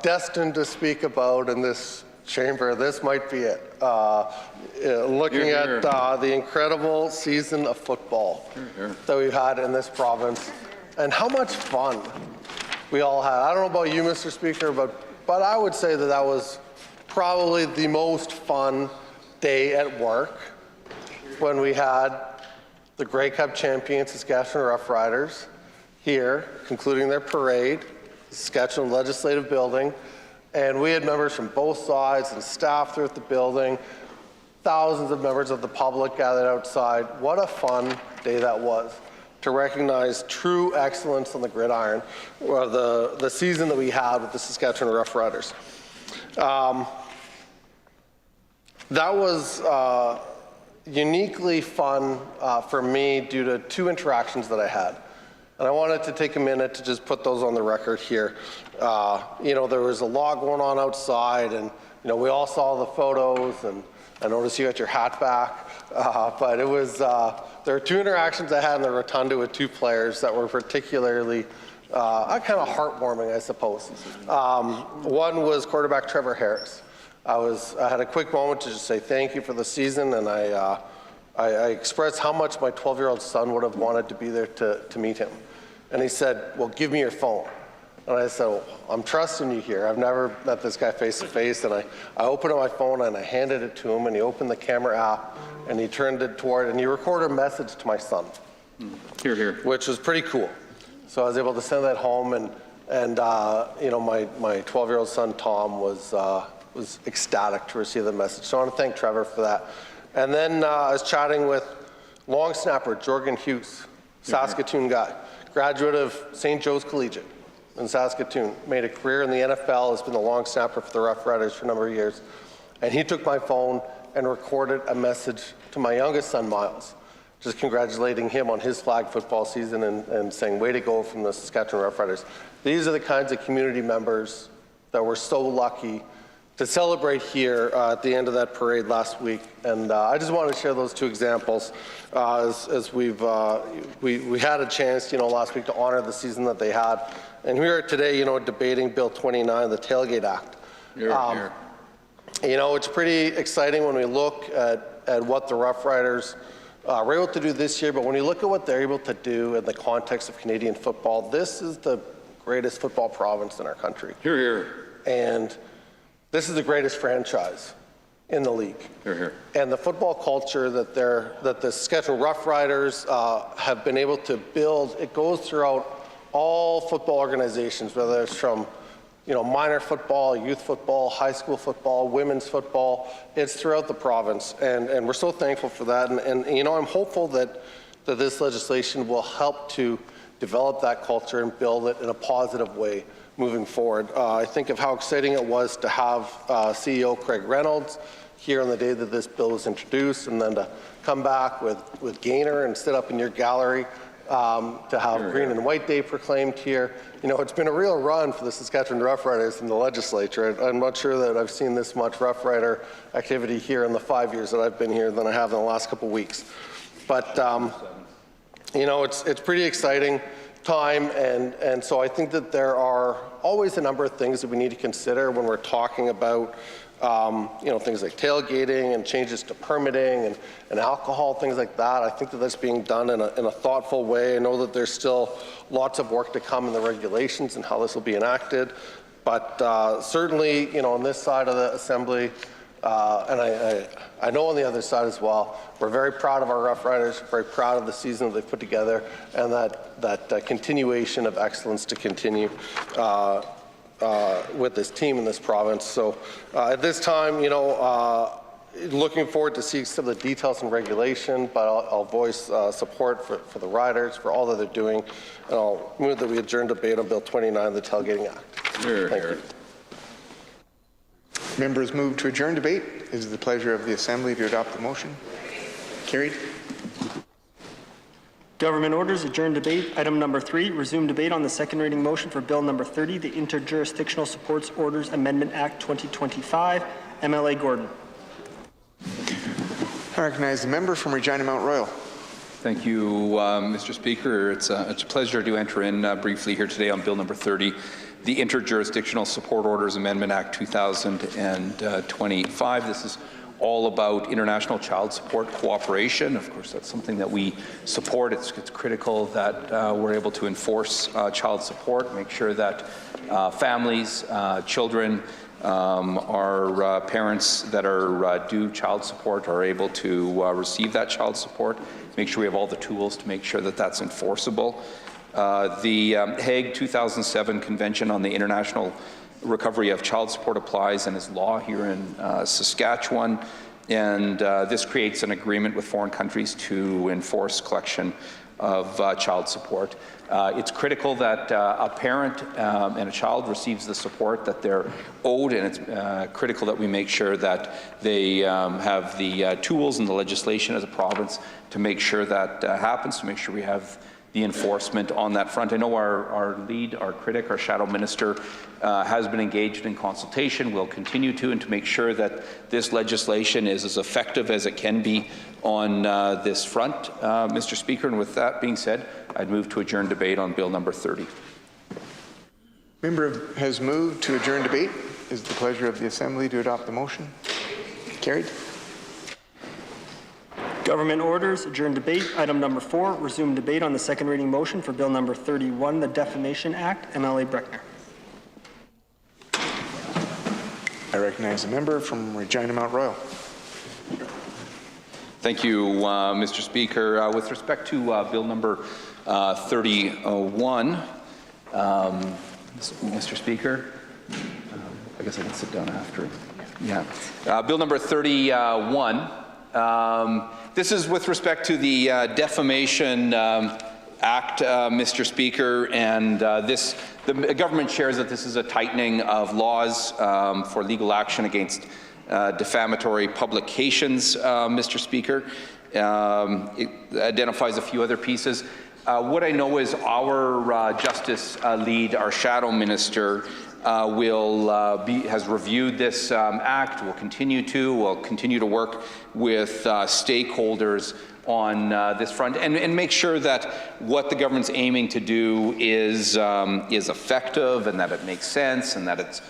destined to speak about in this chamber, this might be it. Looking at the incredible season of football that we've had in this province and how much fun we all had. I don't know about you, Mr. Speaker, but I would say that that was probably the most fun day at work when we had the Grey Cup champion Saskatchewan Roughriders here concluding their parade, the Saskatchewan Legislative Building, and we had members from both sides and staff throughout the building, thousands of members of the public gathered outside. What a fun day that was to recognize true excellence on the gridiron, or the season that we had with the Saskatchewan Roughriders. That was uniquely fun for me due to 2 interactions that I had. And I wanted to take a minute to just put those on the record here. You know, there was a lot going on outside, and you know, we all saw the photos, and I noticed you got your hat back. But it was, there were 2 interactions I had in the rotunda with 2 players that were particularly kind of heartwarming, I suppose. One was quarterback Trevor Harris. I had a quick moment to just say thank you for the season, and I expressed how much my 12-year-old son would have wanted to be there to meet him. And he said, well, give me your phone. And I said, well, I'm trusting you here. I've never met this guy face to face. And I opened up my phone and I handed it to him, and he opened the camera app and he turned it toward, and he recorded a message to my son. Hear, hear. Which was pretty cool. So I was able to send that home, and you know, my 12-year-old son Tom was ecstatic to receive the message. So I want to thank Trevor for that. And then I was chatting with long snapper Jorgen Hughes, Saskatoon guy, graduate of St. Joe's Collegiate in Saskatoon, made a career in the NFL, has been the long snapper for the Rough Riders for a number of years. And he took my phone and recorded a message to my youngest son, Miles, just congratulating him on his flag football season and saying, way to go from the Saskatchewan Rough Riders. These are the kinds of community members that we're so lucky to celebrate here at the end of that parade last week. And I just want to share those two examples as we had a chance, you know, last week to honor the season that they had. And we are today, you know, debating Bill 29, the Tailgate Act. You know, it's pretty exciting when we look at what the Rough Riders were able to do this year, but when you look at what they're able to do in the context of Canadian football, this is the greatest football province in our country. Hear, hear. And this is the greatest franchise in the league. Hear, hear. And the football culture that the Saskatchewan Rough Riders have been able to build, it goes throughout all football organizations, whether it's from, you know, minor football, youth football, high school football, women's football. It's throughout the province, and we're so thankful for that. And you know, I'm hopeful that this legislation will help to develop that culture and build it in a positive way moving forward. I think of how exciting it was to have CEO Craig Reynolds here on the day that this bill was introduced, and then to come back with Gaynor and sit up in your gallery to have Green and White Day proclaimed here. You know, it's been a real run for the Saskatchewan Rough Riders in the legislature. I'm not sure that I've seen this much Rough Rider activity here in the 5 years that I've been here than I have in the last couple of weeks. But, you know, it's pretty exciting time, and so I think that there are always a number of things that we need to consider when we're talking about you know, things like tailgating and changes to permitting and alcohol, things like that. I think that that's being done in a thoughtful way. I know that there's still lots of work to come in the regulations and how this will be enacted, but certainly, you know, on this side of the Assembly, and I know on the other side as well, we're very proud of our Rough Riders, very proud of the season that they've put together, and that continuation of excellence to continue with this team in this province. So at this time, you know, looking forward to see some of the details and regulation, but I'll voice support for the riders, for all that they're doing, and I'll move that we adjourn debate on Bill 29, the Tailgating Act. Hear, Thank hear. you. Members move to adjourn debate. It is the pleasure of the Assembly to adopt the motion. Carried. Government orders, adjourn debate. Item number 3, resume debate on the second reading motion for Bill number 30, the Interjurisdictional Supports Orders Amendment Act 2025. MLA Gordon. I recognize the member from Regina Mount Royal. Thank you, Mr. Speaker. It's a pleasure to enter in briefly here today on Bill number 30, the Interjurisdictional Support Orders Amendment Act 2025. This is all about international child support cooperation. Of course, that's something that we support. It's critical that we're able to enforce child support, make sure that families, children, our parents that are due child support are able to receive that child support, make sure we have all the tools to make sure that that's enforceable. The Hague 2007 Convention on the International Recovery of Child Support applies and is law here in Saskatchewan, and this creates an agreement with foreign countries to enforce collection of child support. It's critical that a parent and a child receives the support that they're owed, and it's critical that we make sure that they have the tools and the legislation as a province to make sure that happens, to make sure we have the enforcement on that front. I know our lead, our critic, our shadow minister has been engaged in consultation, will continue to, and to make sure that this legislation is as effective as it can be on this front, Mr. Speaker. And with that being said, I'd move to adjourn debate on Bill number 30. Member has moved to adjourn debate. It is the pleasure of the Assembly to adopt the motion. Carried. Government orders, adjourn debate. Item number 4, resume debate on the second reading motion for Bill number 31, the Defamation Act. MLA Breckner. I recognize the member from Regina Mount Royal. Thank you, Mr. Speaker. With respect to Bill number 31, Mr. Speaker, I guess I can sit down after. Yeah. Bill number 31. This is with respect to the Defamation Act, Mr. Speaker, and the government shares that this is a tightening of laws for legal action against defamatory publications, Mr. Speaker. It identifies a few other pieces. What I know is our Justice lead, our Shadow Minister, has reviewed this act, will continue to work with stakeholders on this front and make sure that what the government's aiming to do is effective and that it makes sense and that it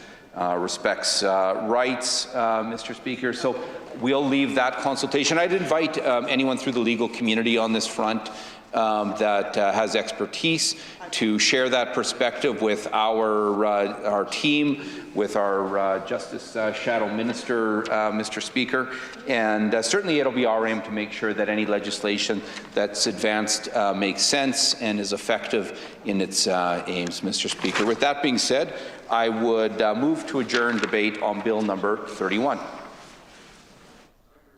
respects rights, Mr. Speaker. So we'll leave that consultation. I'd invite anyone through the legal community on this front that has expertise to share that perspective with our team, with our Justice Shadow Minister, Mr. Speaker, and certainly it'll be our aim to make sure that any legislation that's advanced makes sense and is effective in its aims, Mr. Speaker. With that being said, I would move to adjourn debate on Bill number 31.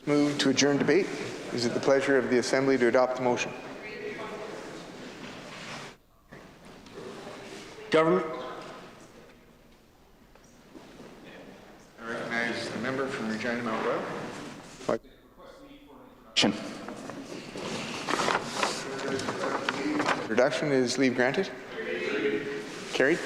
Move to adjourn debate. Is it the pleasure of the Assembly to adopt the motion? Government. I recognize the member from Regina Mount Royal. Introduction is leave granted. Carried.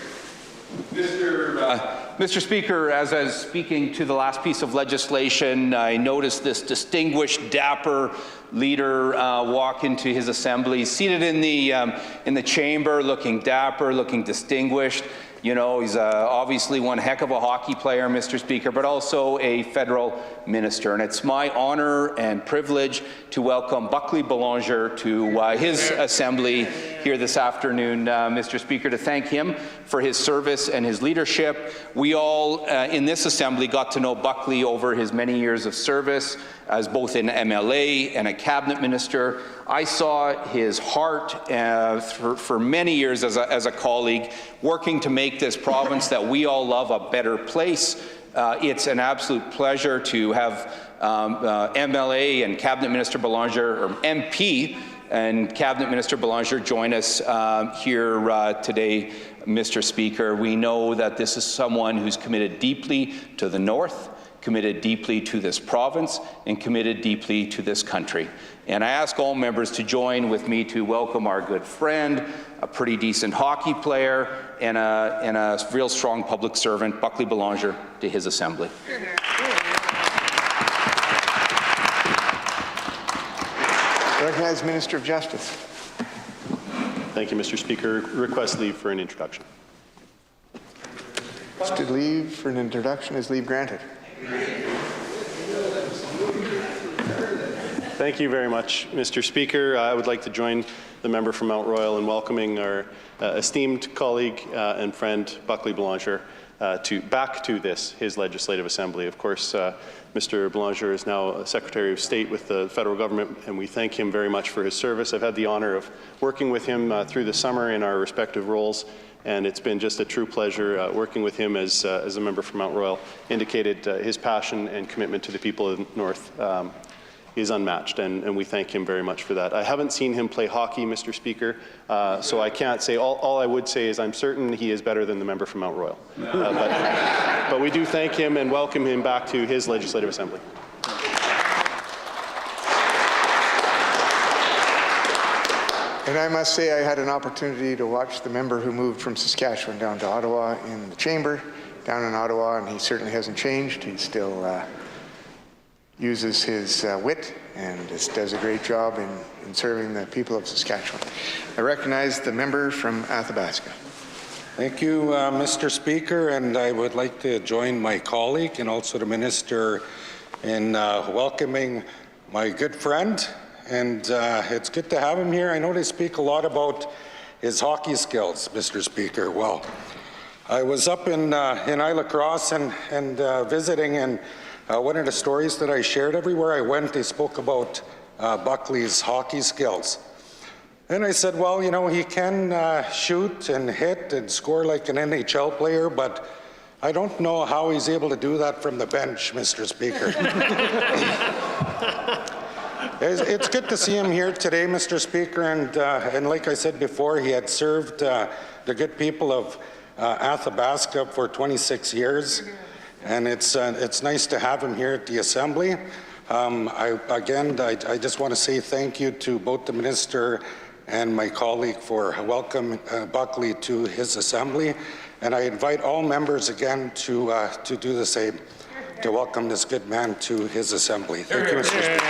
Mr. Speaker, as I was speaking to the last piece of legislation, I noticed this distinguished, dapper leader walk into his assembly, seated in the chamber, looking dapper, looking distinguished. You know, he's obviously one heck of a hockey player, Mr. Speaker, but also a federal minister. And it's my honor and privilege to welcome Buckley Boulanger to his assembly here this afternoon, Mr. Speaker, to thank him for his service and his leadership. We all in this assembly got to know Buckley over his many years of service as both an MLA and a cabinet minister. I saw his heart for many years as a colleague, working to make this province that we all love a better place. It's an absolute pleasure to have MLA and Cabinet Minister Boulanger, or MP and Cabinet Minister Boulanger, join us here today, Mr. Speaker. We know that this is someone who's committed deeply to the North, committed deeply to this province, and committed deeply to this country. And I ask all members to join with me to welcome our good friend, a pretty decent hockey player, and a real strong public servant, Buckley Boulanger, to his assembly. Recognize Minister of Justice. Thank you, Mr. Speaker. Request leave for an introduction. Requested leave for an introduction. Is leave granted? Thank you very much, Mr. Speaker. I would like to join the member from Mount Royal in welcoming our esteemed colleague and friend, Buckley Boulanger, back to his legislative assembly. Of course, Mr. Boulanger is now Secretary of State with the federal government, and we thank him very much for his service. I've had the honor of working with him through the summer in our respective roles, and it's been just a true pleasure working with him as a member from Mount Royal. Indicated his passion and commitment to the people of the North is unmatched, and we thank him very much for that. I haven't seen him play hockey, Mr. Speaker, so I can't say. All I would say is I'm certain he is better than the member from Mount Royal. But we do thank him and welcome him back to his legislative assembly. And I must say I had an opportunity to watch the member who moved from Saskatchewan down to Ottawa in the chamber, down in Ottawa, and he certainly hasn't changed. He still uses his wit and just does a great job in serving the people of Saskatchewan. I recognize the member from Athabasca. Thank you, Mr. Speaker, and I would like to join my colleague and also the Minister in welcoming my good friend, and it's good to have him here. I know they speak a lot about his hockey skills, Mr. Speaker. Well, I was up in Isla Crosse and visiting, and one of the stories that I shared, everywhere I went, they spoke about Buckley's hockey skills. And I said, well, you know, he can shoot and hit and score like an NHL player, but I don't know how he's able to do that from the bench, Mr. Speaker. It's good to see him here today, Mr. Speaker, and like I said before, he had served the good people of Athabasca for 26 years, and it's nice to have him here at the Assembly. I just want to say thank you to both the Minister and my colleague for welcoming Buckley to his Assembly, and I invite all members again to do the same, to welcome this good man to his Assembly. Thank you, Mr. Speaker.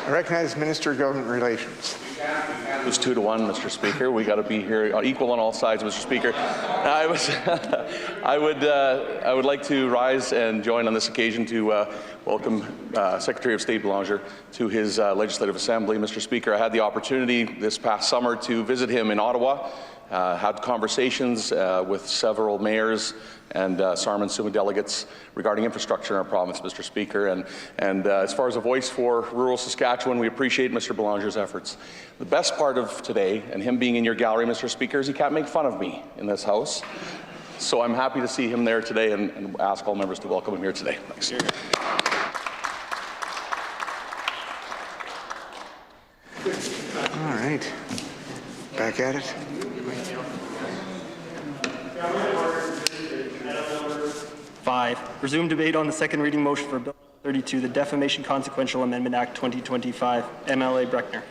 I recognize Minister of Government Relations. It was 2-1, Mr. Speaker. We got to be here equal on all sides, Mr. Speaker. I would like to rise and join on this occasion to welcome Secretary of State Belanger to his Legislative Assembly. Mr. Speaker, I had the opportunity this past summer to visit him in Ottawa, had conversations with several mayors and Sarm and Suma delegates regarding infrastructure in our province, Mr. Speaker. And as far as a voice for rural Saskatchewan, we appreciate Mr. Belanger's efforts. The best part of today, and him being in your gallery, Mr. Speaker, is he can't make fun of me in this House. So I'm happy to see him there today and ask all members to welcome him here today. Thanks. All right. Back at it. Resume debate on the second reading motion for Bill 32, the Defamation Consequential Amendment Act 2025. MLA Bruckner.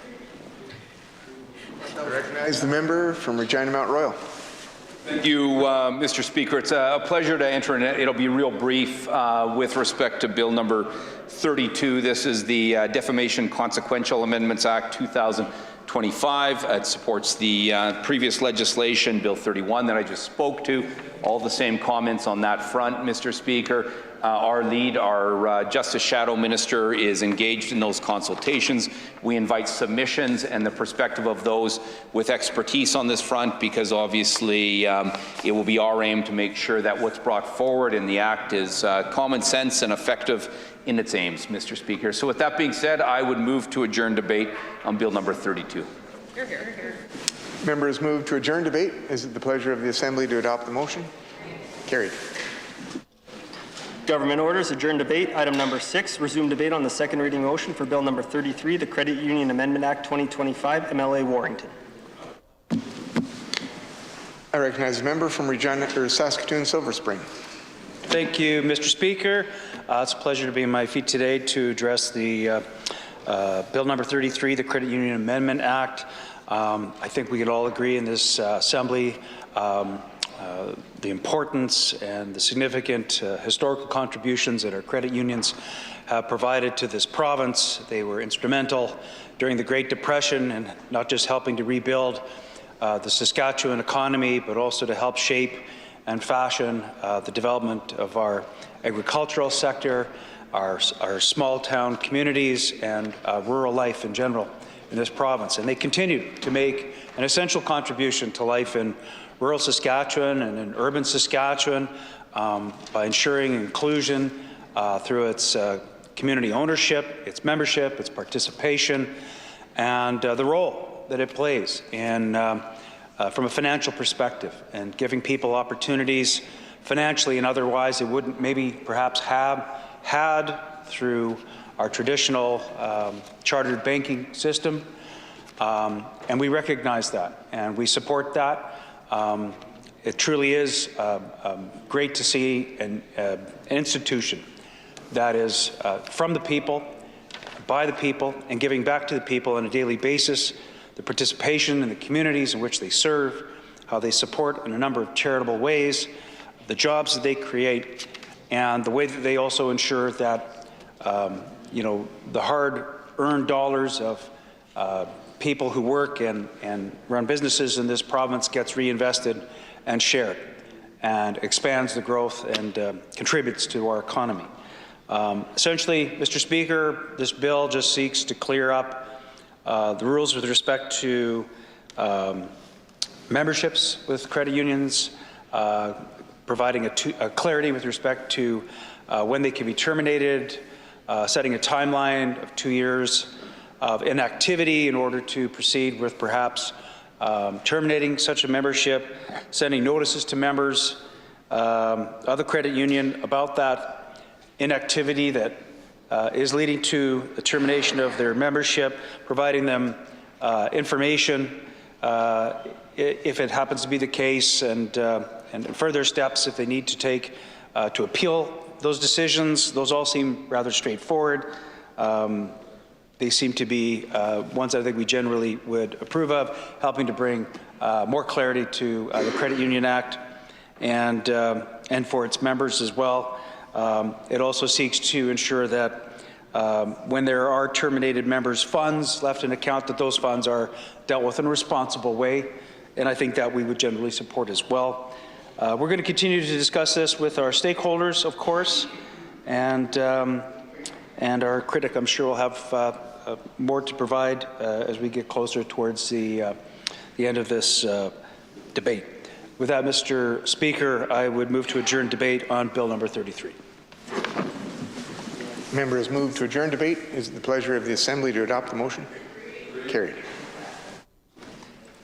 I recognize the member from Regina Mount Royal. Thank you, Mr. Speaker. It's a pleasure to enter, and it'll be real brief with respect to Bill number 32. This is the Defamation Consequential Amendments Act 2025. It supports the previous legislation, Bill 31, that I just spoke to. All the same comments on that front, Mr. Speaker. Our Justice Shadow Minister is engaged in those consultations. We invite submissions and the perspective of those with expertise on this front, because obviously it will be our aim to make sure that what's brought forward in the Act is common sense and effective in its aims, Mr. Speaker. So with that being said, I would move to adjourn debate on Bill number 32. Members move to adjourn debate. Is it the pleasure of the Assembly to adopt the motion? Carried. Government orders, adjourn debate. Item number 6, resume debate on the second reading motion for Bill number 33, the Credit Union Amendment Act 2025, MLA Warrington. I recognize the member from Regina or Saskatoon Silver Spring. Thank you, Mr. Speaker. It's a pleasure to be on my feet today to address the Bill number 33, the Credit Union Amendment Act. I think we can all agree in this Assembly the importance and the significant historical contributions that our credit unions have provided to this province. They were instrumental during the Great Depression, and not just helping to rebuild the Saskatchewan economy, but also to help shape and fashion the development of our agricultural sector, our small town communities, and rural life in general in this province. And they continue to make an essential contribution to life in rural Saskatchewan and in urban Saskatchewan by ensuring inclusion through its community ownership, its membership, its participation, and the role that it plays in, from a financial perspective, and giving people opportunities financially and otherwise they wouldn't maybe perhaps have had through our traditional chartered banking system. And we recognize that and we support that. It truly is great to see an institution that is from the people, by the people, and giving back to the people on a daily basis, the participation in the communities in which they serve, how they support in a number of charitable ways, the jobs that they create, and the way that they also ensure that the hard-earned dollars of people who work and run businesses in this province gets reinvested and shared and expands the growth and contributes to our economy. Essentially, Mr. Speaker, this bill just seeks to clear up the rules with respect to memberships with credit unions, providing a clarity with respect to when they can be terminated, setting a timeline of 2 years of inactivity in order to proceed with perhaps terminating such a membership, sending notices to members of the credit union about that inactivity that is leading to the termination of their membership, providing them information if it happens to be the case, and further steps if they need to take to appeal those decisions. Those all seem rather straightforward. They seem to be ones I think we generally would approve of, helping to bring more clarity to the Credit Union Act and for its members as well. It also seeks to ensure that when there are terminated members' funds left in account, that those funds are dealt with in a responsible way, and I think that we would generally support as well. We're going to continue to discuss this with our stakeholders, of course, and our critic, I'm sure, will have more to provide as we get closer towards the end of this debate. With that, Mr. Speaker, I would move to adjourn debate on Bill number 33. Member has moved to adjourn debate. Is it the pleasure of the Assembly to adopt the motion? Carried.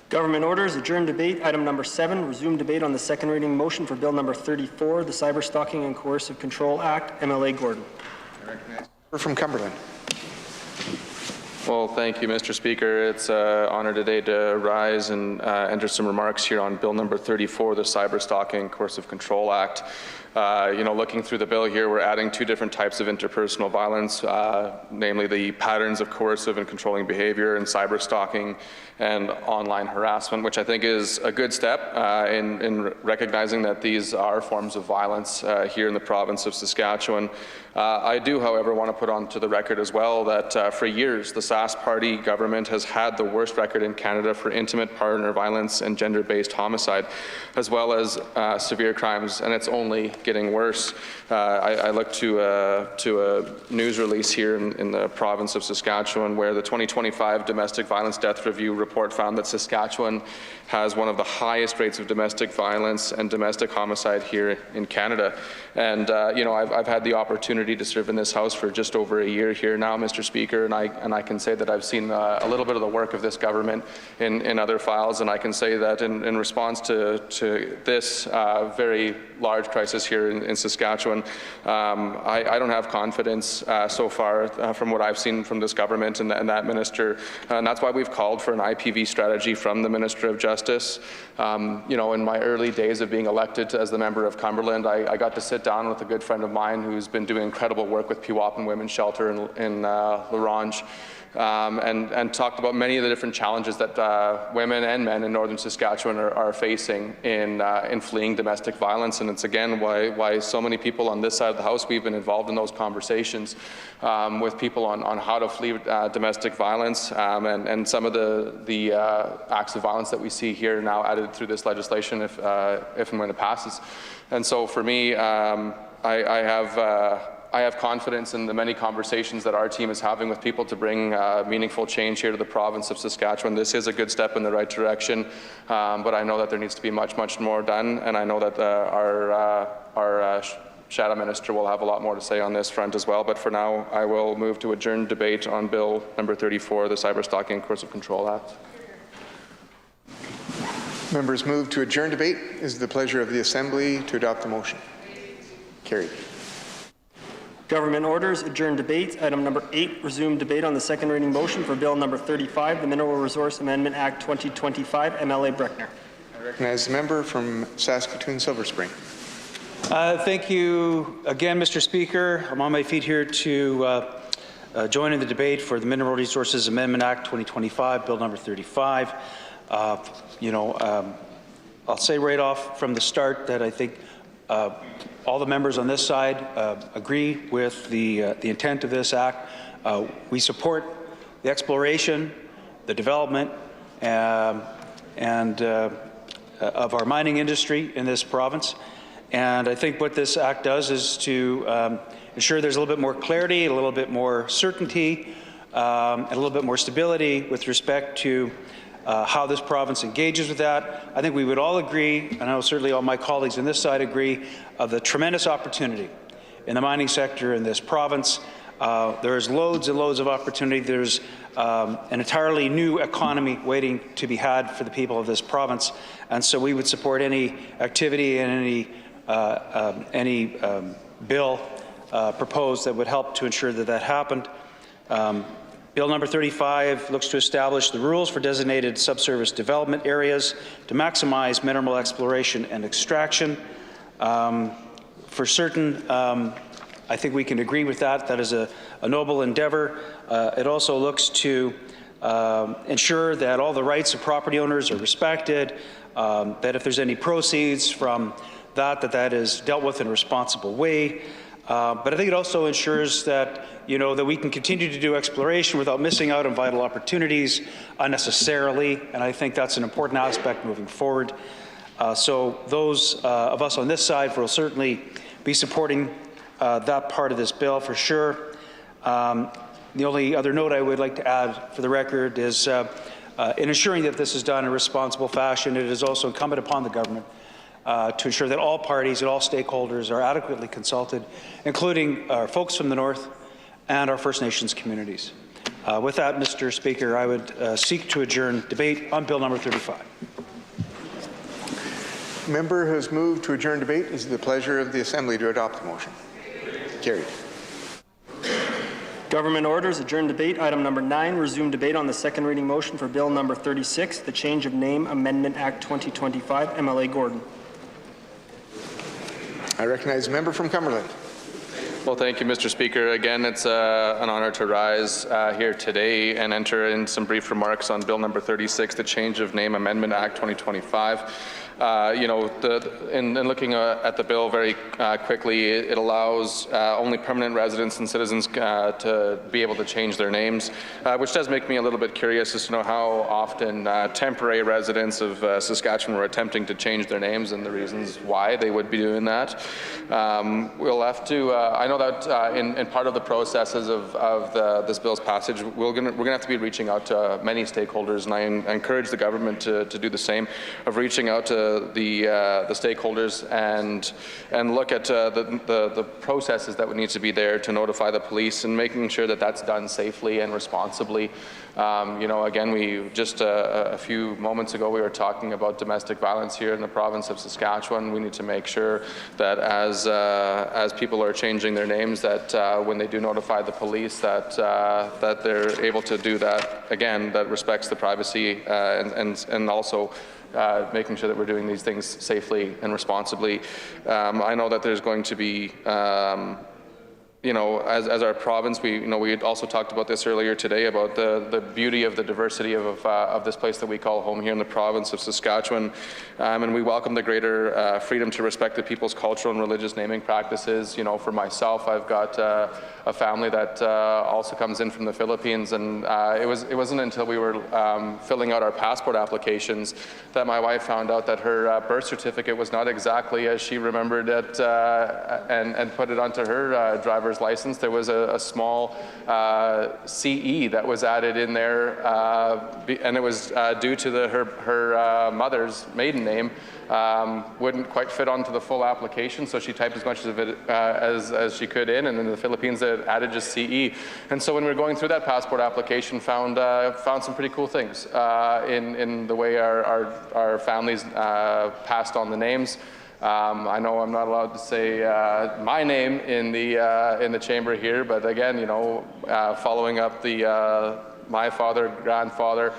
Government orders, adjourn debate. Item number 7, resume debate on the second reading motion for Bill number 34, the Cyberstalking and Coercive Control Act. MLA Gordon. I recognize the member from Cumberland. Well, thank you, Mr. Speaker. It's an honor today to rise and enter some remarks here on Bill number 34, the Cyberstalking and Coercive Control Act. Looking through the bill here, we're adding 2 different types of interpersonal violence, namely the patterns of coercive and controlling behavior and cyberstalking and online harassment, which I think is a good step in recognizing that these are forms of violence here in the province of Saskatchewan. I do, however, want to put onto the record as well that for years the Sask Party government has had the worst record in Canada for intimate partner violence and gender-based homicide, as well as severe crimes, and it's only getting worse. I look to a news release here in the province of Saskatchewan where the 2025 Domestic Violence Death Review report found that Saskatchewan has one of the highest rates of domestic violence and domestic homicide here in Canada. And I've had the opportunity to serve in this House for just over a year here now, Mr. Speaker, and I can say that I've seen a little bit of the work of this government in other files, and I can say that in response to this very large crisis here in Saskatchewan, I don't have confidence so far from what I've seen from this government and that minister, and that's why we've called for an IPV strategy from the Minister of Justice. In my early days of being elected as the member of Cumberland, I got to sit down with a good friend of mine who's been doing incredible work with Pewaupin Women's Shelter in LaRange. And talked about many of the different challenges that women and men in northern Saskatchewan are facing in fleeing domestic violence. And it's again why so many people on this side of the House, we've been involved in those conversations with people on how to flee domestic violence and some of the acts of violence that we see here now added through this legislation if and when it passes. And so for me, I have confidence in the many conversations that our team is having with people to bring meaningful change here to the province of Saskatchewan. This is a good step in the right direction, but I know that there needs to be much, much more done, and I know that our Shadow Minister will have a lot more to say on this front as well. But for now, I will move to adjourn debate on Bill number 34, the Cyberstalking and Coercive Control Act. Members move to adjourn debate. Is it the pleasure of the Assembly to adopt the motion? Carried. Government orders, adjourn debate. Item number 8, resume debate on the second reading motion for Bill number 35, the Mineral Resource Amendment Act 2025. MLA Breckner. I recognize the member from Saskatoon Silver Spring. Thank you again, Mr. Speaker. I'm on my feet here to join in the debate for the Mineral Resources Amendment Act 2025, Bill number 35. I'll say right off from the start that I think all the members on this side agree with the intent of this act. We support the exploration, the development, of our mining industry in this province. And I think what this act does is to ensure there's a little bit more clarity, a little bit more certainty, and a little bit more stability with respect to how this province engages with that. I think we would all agree, and I know certainly all my colleagues on this side agree, of the tremendous opportunity in the mining sector in this province. There's loads and loads of opportunity. There's an entirely new economy waiting to be had for the people of this province, and so we would support any activity and any bill proposed that would help to ensure that that happened. Bill number 35 looks to establish the rules for designated subsurface development areas to maximize mineral exploration and extraction. For certain, I think we can agree with that. That is a noble endeavor. It also looks to ensure that all the rights of property owners are respected, that if there's any proceeds from that is dealt with in a responsible way. But I think it also ensures that, that we can continue to do exploration without missing out on vital opportunities unnecessarily, and I think that's an important aspect moving forward. So those of us on this side will certainly be supporting that part of this bill for sure. The only other note I would like to add for the record is in ensuring that this is done in a responsible fashion, it is also incumbent upon the government to ensure that all parties and all stakeholders are adequately consulted, including our folks from the North and our First Nations communities. With that, Mr. Speaker, I would seek to adjourn debate on Bill number 35. Member has moved to adjourn debate. Is it the pleasure of the Assembly to adopt the motion? Carried. Government orders, adjourn debate. Item number 9, resume debate on the second reading motion for Bill number 36, the Change of Name Amendment Act 2025. MLA Gordon. I recognize the member from Cumberland. Well, thank you, Mr. Speaker. Again, it's an honor to rise here today and enter in some brief remarks on Bill number 36, the Change of Name Amendment Act 2025. In looking at the bill very quickly, it allows only permanent residents and citizens to be able to change their names, which does make me a little bit curious as to know how often temporary residents of Saskatchewan were attempting to change their names and the reasons why they would be doing that. We'll have to, I know that in part of the processes of this bill's passage, we're going to have to be reaching out to many stakeholders, and I encourage the government to do the same, of reaching out to the stakeholders and look at the processes that would need to be there to notify the police and making sure that that's done safely and responsibly. Again, we just a few moments ago we were talking about domestic violence here in the province of Saskatchewan. We need to make sure that as people are changing their names, that when they do notify the police, that they're able to do that again, that respects the privacy and also making sure that we're doing these things safely and responsibly. I know that there's going to be, as our province, we had also talked about this earlier today about the beauty of the diversity of this place that we call home here in the province of Saskatchewan, and we welcome the greater freedom to respect the people's cultural and religious naming practices. For myself, I've got a family that also comes in from the Philippines, and it wasn't until we were filling out our passport applications that my wife found out that her birth certificate was not exactly as she remembered it, and put it onto her driver's license. There was a small CE that was added in there, and it was due to her mother's maiden name. Wouldn't quite fit onto the full application, so she typed as much of it as she could in, and in the Philippines it added just CE. And so when we were going through that passport application, found some pretty cool things in the way our families passed on the names. I know I'm not allowed to say my name in the chamber here, but again, following up my father, grandfather,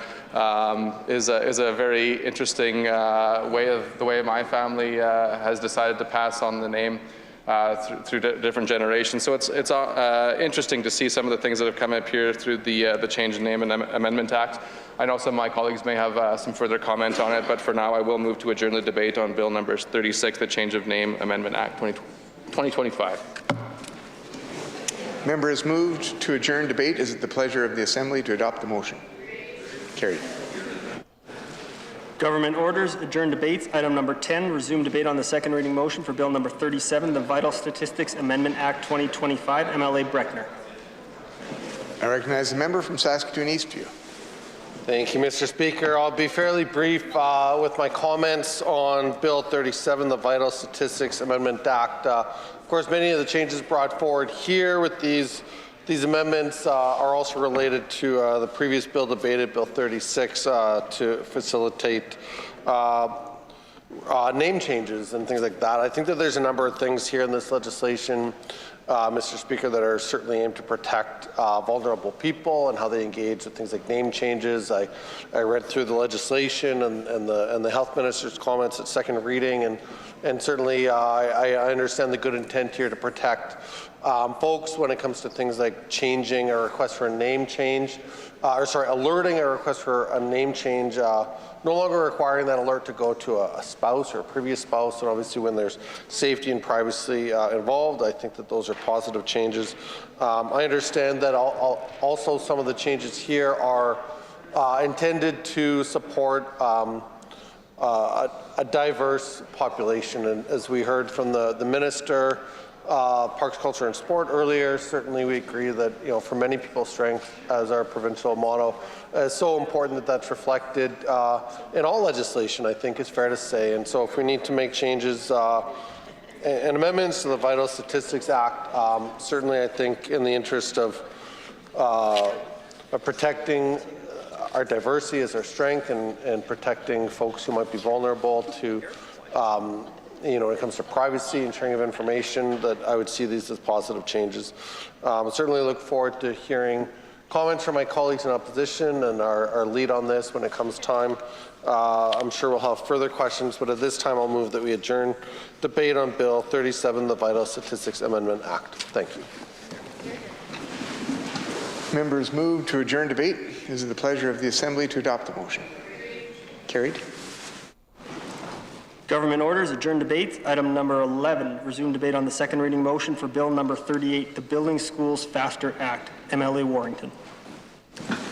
is a very interesting the way my family has decided to pass on the name through different generations. So it's interesting to see some of the things that have come up here through the Change in Name and Amendment Act. I know some of my colleagues may have some further comment on it, but for now I will move to adjourn the debate on Bill number 36, the Change of Name Amendment Act 2025. Member has moved to adjourn debate. Is it the pleasure of the Assembly to adopt the motion? Carried. Government orders, adjourn debates. Item number 10, resume debate on the second reading motion for Bill number 37, the Vital Statistics Amendment Act 2025. MLA Breckner. I recognize the member from Saskatoon Eastview. Thank you, Mr. Speaker. I'll be fairly brief with my comments on Bill 37, the Vital Statistics Amendment Act. Of course, many of the changes brought forward here with these amendments are also related to the previous bill debated, Bill 36, to facilitate name changes and things like that. I think that there's a number of things here in this legislation, Mr. Speaker, that are certainly aimed to protect vulnerable people and how they engage with things like name changes. I read through the legislation and the health minister's comments at second reading, and certainly I understand the good intent here to protect folks when it comes to things like changing a request for a name change, alerting a request for a name change, no longer requiring that alert to go to a spouse or a previous spouse, and obviously when there's safety and privacy involved, I think that those are positive changes. I understand that also some of the changes here are intended to support a diverse population, and as we heard from the Minister, Parks, Culture and Sport earlier, certainly we agree that, for many people, strength as our provincial motto is so important that that's reflected in all legislation, I think is fair to say. And so if we need to make changes and amendments to the Vital Statistics Act, certainly I think in the interest of protecting our diversity as our strength and protecting folks who might be vulnerable to when it comes to privacy and sharing of information, that I would see these as positive changes. Certainly look forward to hearing comments from my colleagues in opposition and our lead on this when it comes time. I'm sure we'll have further questions, but at this time I'll move that we adjourn debate on Bill 37, the Vital Statistics Amendment Act. Thank you. Members move to adjourn debate. Is it the pleasure of the Assembly to adopt the motion? Carried. Government orders, adjourn debates. Item number 11, resume debate on the second reading motion for Bill number 38, the Building Schools Faster Act. MLA Warrington.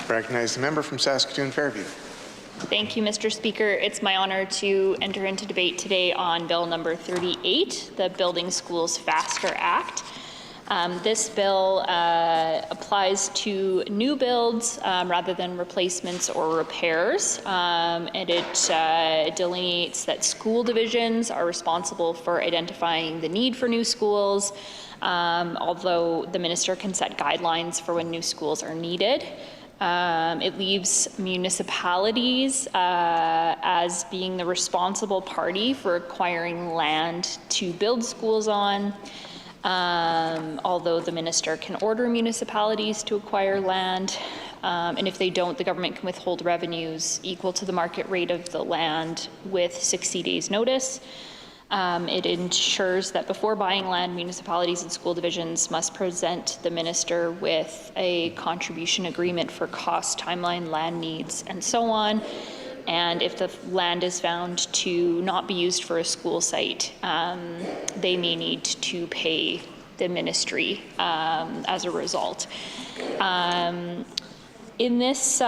Recognize the member from Saskatoon Fairview. Thank you, Mr. Speaker. It's my honor to enter into debate today on Bill number 38, the Building Schools Faster Act. This bill applies to new builds rather than replacements or repairs, and it delineates that school divisions are responsible for identifying the need for new schools, although the minister can set guidelines for when new schools are needed. It leaves municipalities as being the responsible party for acquiring land to build schools on. Although the minister can order municipalities to acquire land, and if they don't, the government can withhold revenues equal to the market rate of the land with 60 days notice. It ensures that before buying land, municipalities and school divisions must present the minister with a contribution agreement for cost, timeline, land needs, and so on. And if the land is found to not be used for a school site, they may need to pay the ministry as a result. In this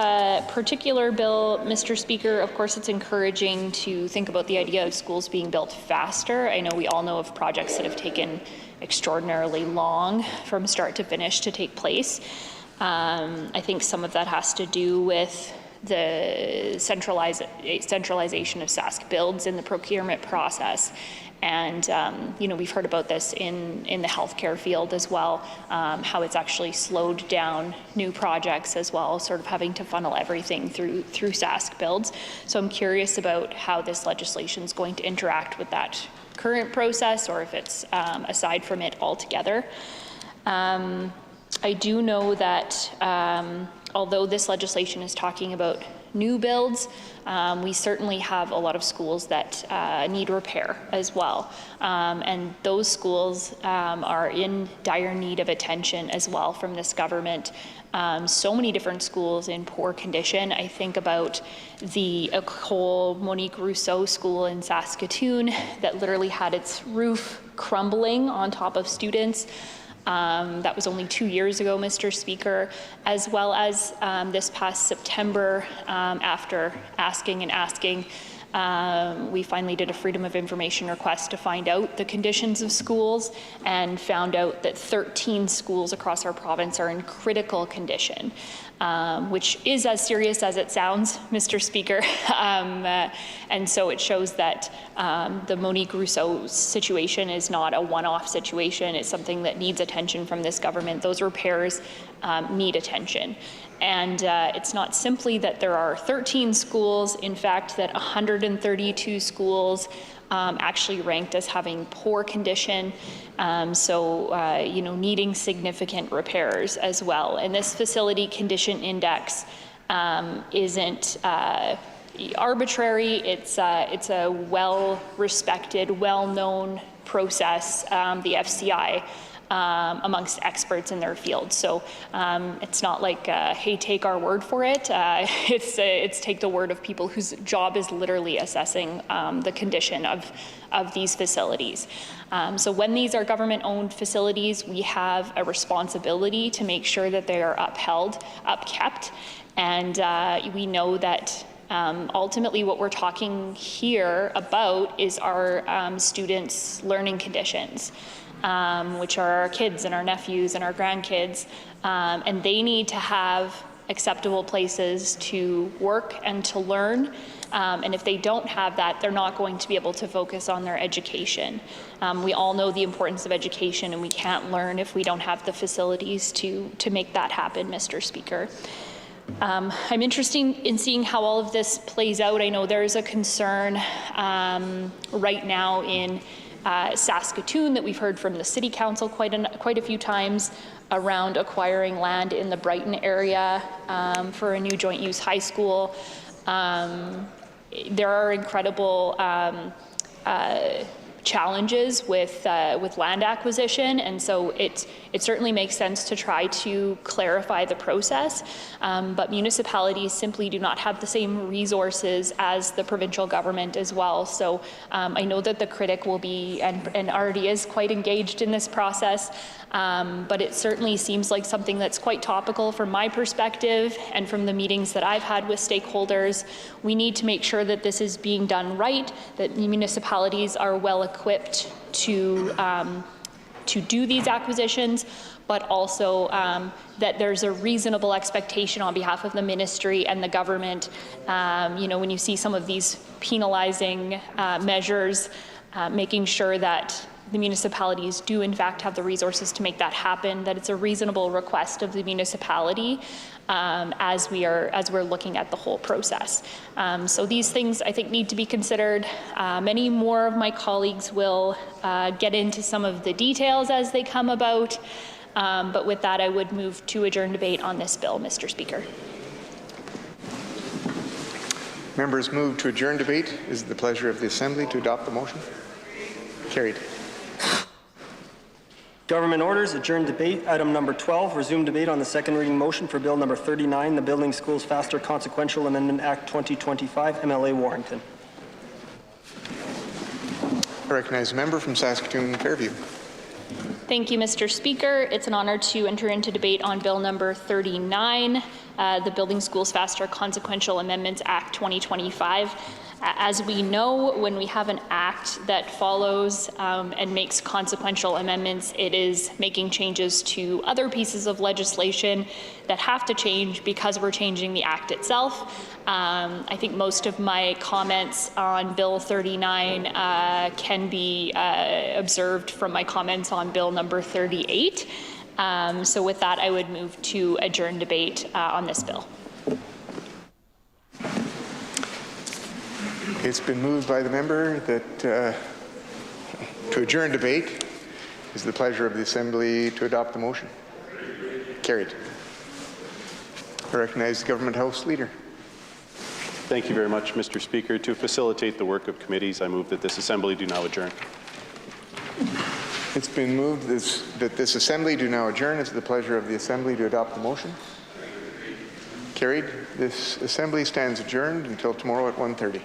particular bill, Mr. Speaker, of course, it's encouraging to think about the idea of schools being built faster. I know we all know of projects that have taken extraordinarily long from start to finish to take place. I think some of that has to do with the centralization of Sask builds in the procurement process. And, we've heard about this in the healthcare field as well, how it's actually slowed down new projects as well, sort of having to funnel everything through Sask builds. So I'm curious about how this legislation is going to interact with that current process, or if it's aside from it altogether. I do know that although this legislation is talking about new builds, we certainly have a lot of schools that need repair as well. And those schools are in dire need of attention as well from this government. So many different schools in poor condition. I think about the Ecole Monique Rousseau School in Saskatoon that literally had its roof crumbling on top of students. That was only 2 years ago, Mr. Speaker, as well as this past September, after asking, We finally did a Freedom of Information request to find out the conditions of schools and found out that 13 schools across our province are in critical condition, which is as serious as it sounds, Mr. Speaker. And so it shows that the Monique Rousseau situation is not a one-off situation. It's something that needs attention from this government. Those repairs need attention. And it's not simply that there are 13 schools, in fact, that 132 schools actually ranked as having poor condition, you know, needing significant repairs as well. And this facility condition index isn't arbitrary. It's a well-respected, well-known process, the FCI, amongst experts in their field. So it's not like, hey, take our word for it. It's take the word of people whose job is literally assessing the condition of these facilities. So when these are government-owned facilities, we have a responsibility to make sure that they are upkept, and we know that ultimately what we're talking here about is our students' learning conditions. Which are our kids and our nephews and our grandkids, and they need to have acceptable places to work and to learn. And if they don't have that, they're not going to be able to focus on their education. We all know the importance of education, and we can't learn if we don't have the facilities to make that happen, Mr. Speaker. I'm interested in seeing how all of this plays out. I know there's a concern right now in Saskatoon that we've heard from the City Council quite a few times around acquiring land in the Brighton area for a new joint use high school. There are incredible challenges with land acquisition, and so it certainly makes sense to try to clarify the process, but municipalities simply do not have the same resources as the provincial government as well. So I know that the critic will be and already is quite engaged in this process, but it certainly seems like something that's quite topical from my perspective and from the meetings that I've had with stakeholders. We need to make sure that this is being done right, that municipalities are well equipped to do these acquisitions, but also that there's a reasonable expectation on behalf of the ministry and the government. You know, when you see some of these penalizing measures, making sure that the municipalities do in fact have the resources to make that happen, that it's a reasonable request of the municipality as we're looking at the whole process. So these things I think need to be considered. Many more of my colleagues will get into some of the details as they come about, but with that I would move to adjourn debate on this bill, Mr. Speaker. Members move to adjourn debate. Is it the pleasure of the Assembly to adopt the motion? Carried. Government orders, adjourn debate. Item number 12, resume debate on the second reading motion for Bill number 39, the Building Schools Faster Consequential Amendment Act 2025, MLA Warrington. I recognize a member from Saskatoon Fairview. Thank you, Mr. Speaker. It's an honor to enter into debate on Bill number 39, the Building Schools Faster Consequential Amendments Act 2025. As we know, when we have an act that follows and makes consequential amendments, it is making changes to other pieces of legislation that have to change because we're changing the act itself. I think most of my comments on Bill 39 can be observed from my comments on Bill number 38. So with that, I would move to adjourn debate on this bill. It's been moved by the member that to adjourn debate. Is the pleasure of the Assembly to adopt the motion? Carried. I recognize the Government House Leader. Thank you very much, Mr. Speaker. To facilitate the work of committees, I move that this Assembly do now adjourn. It's been moved that this Assembly do now adjourn. Is the pleasure of the Assembly to adopt the motion? Carried. This Assembly stands adjourned until tomorrow at 1:30.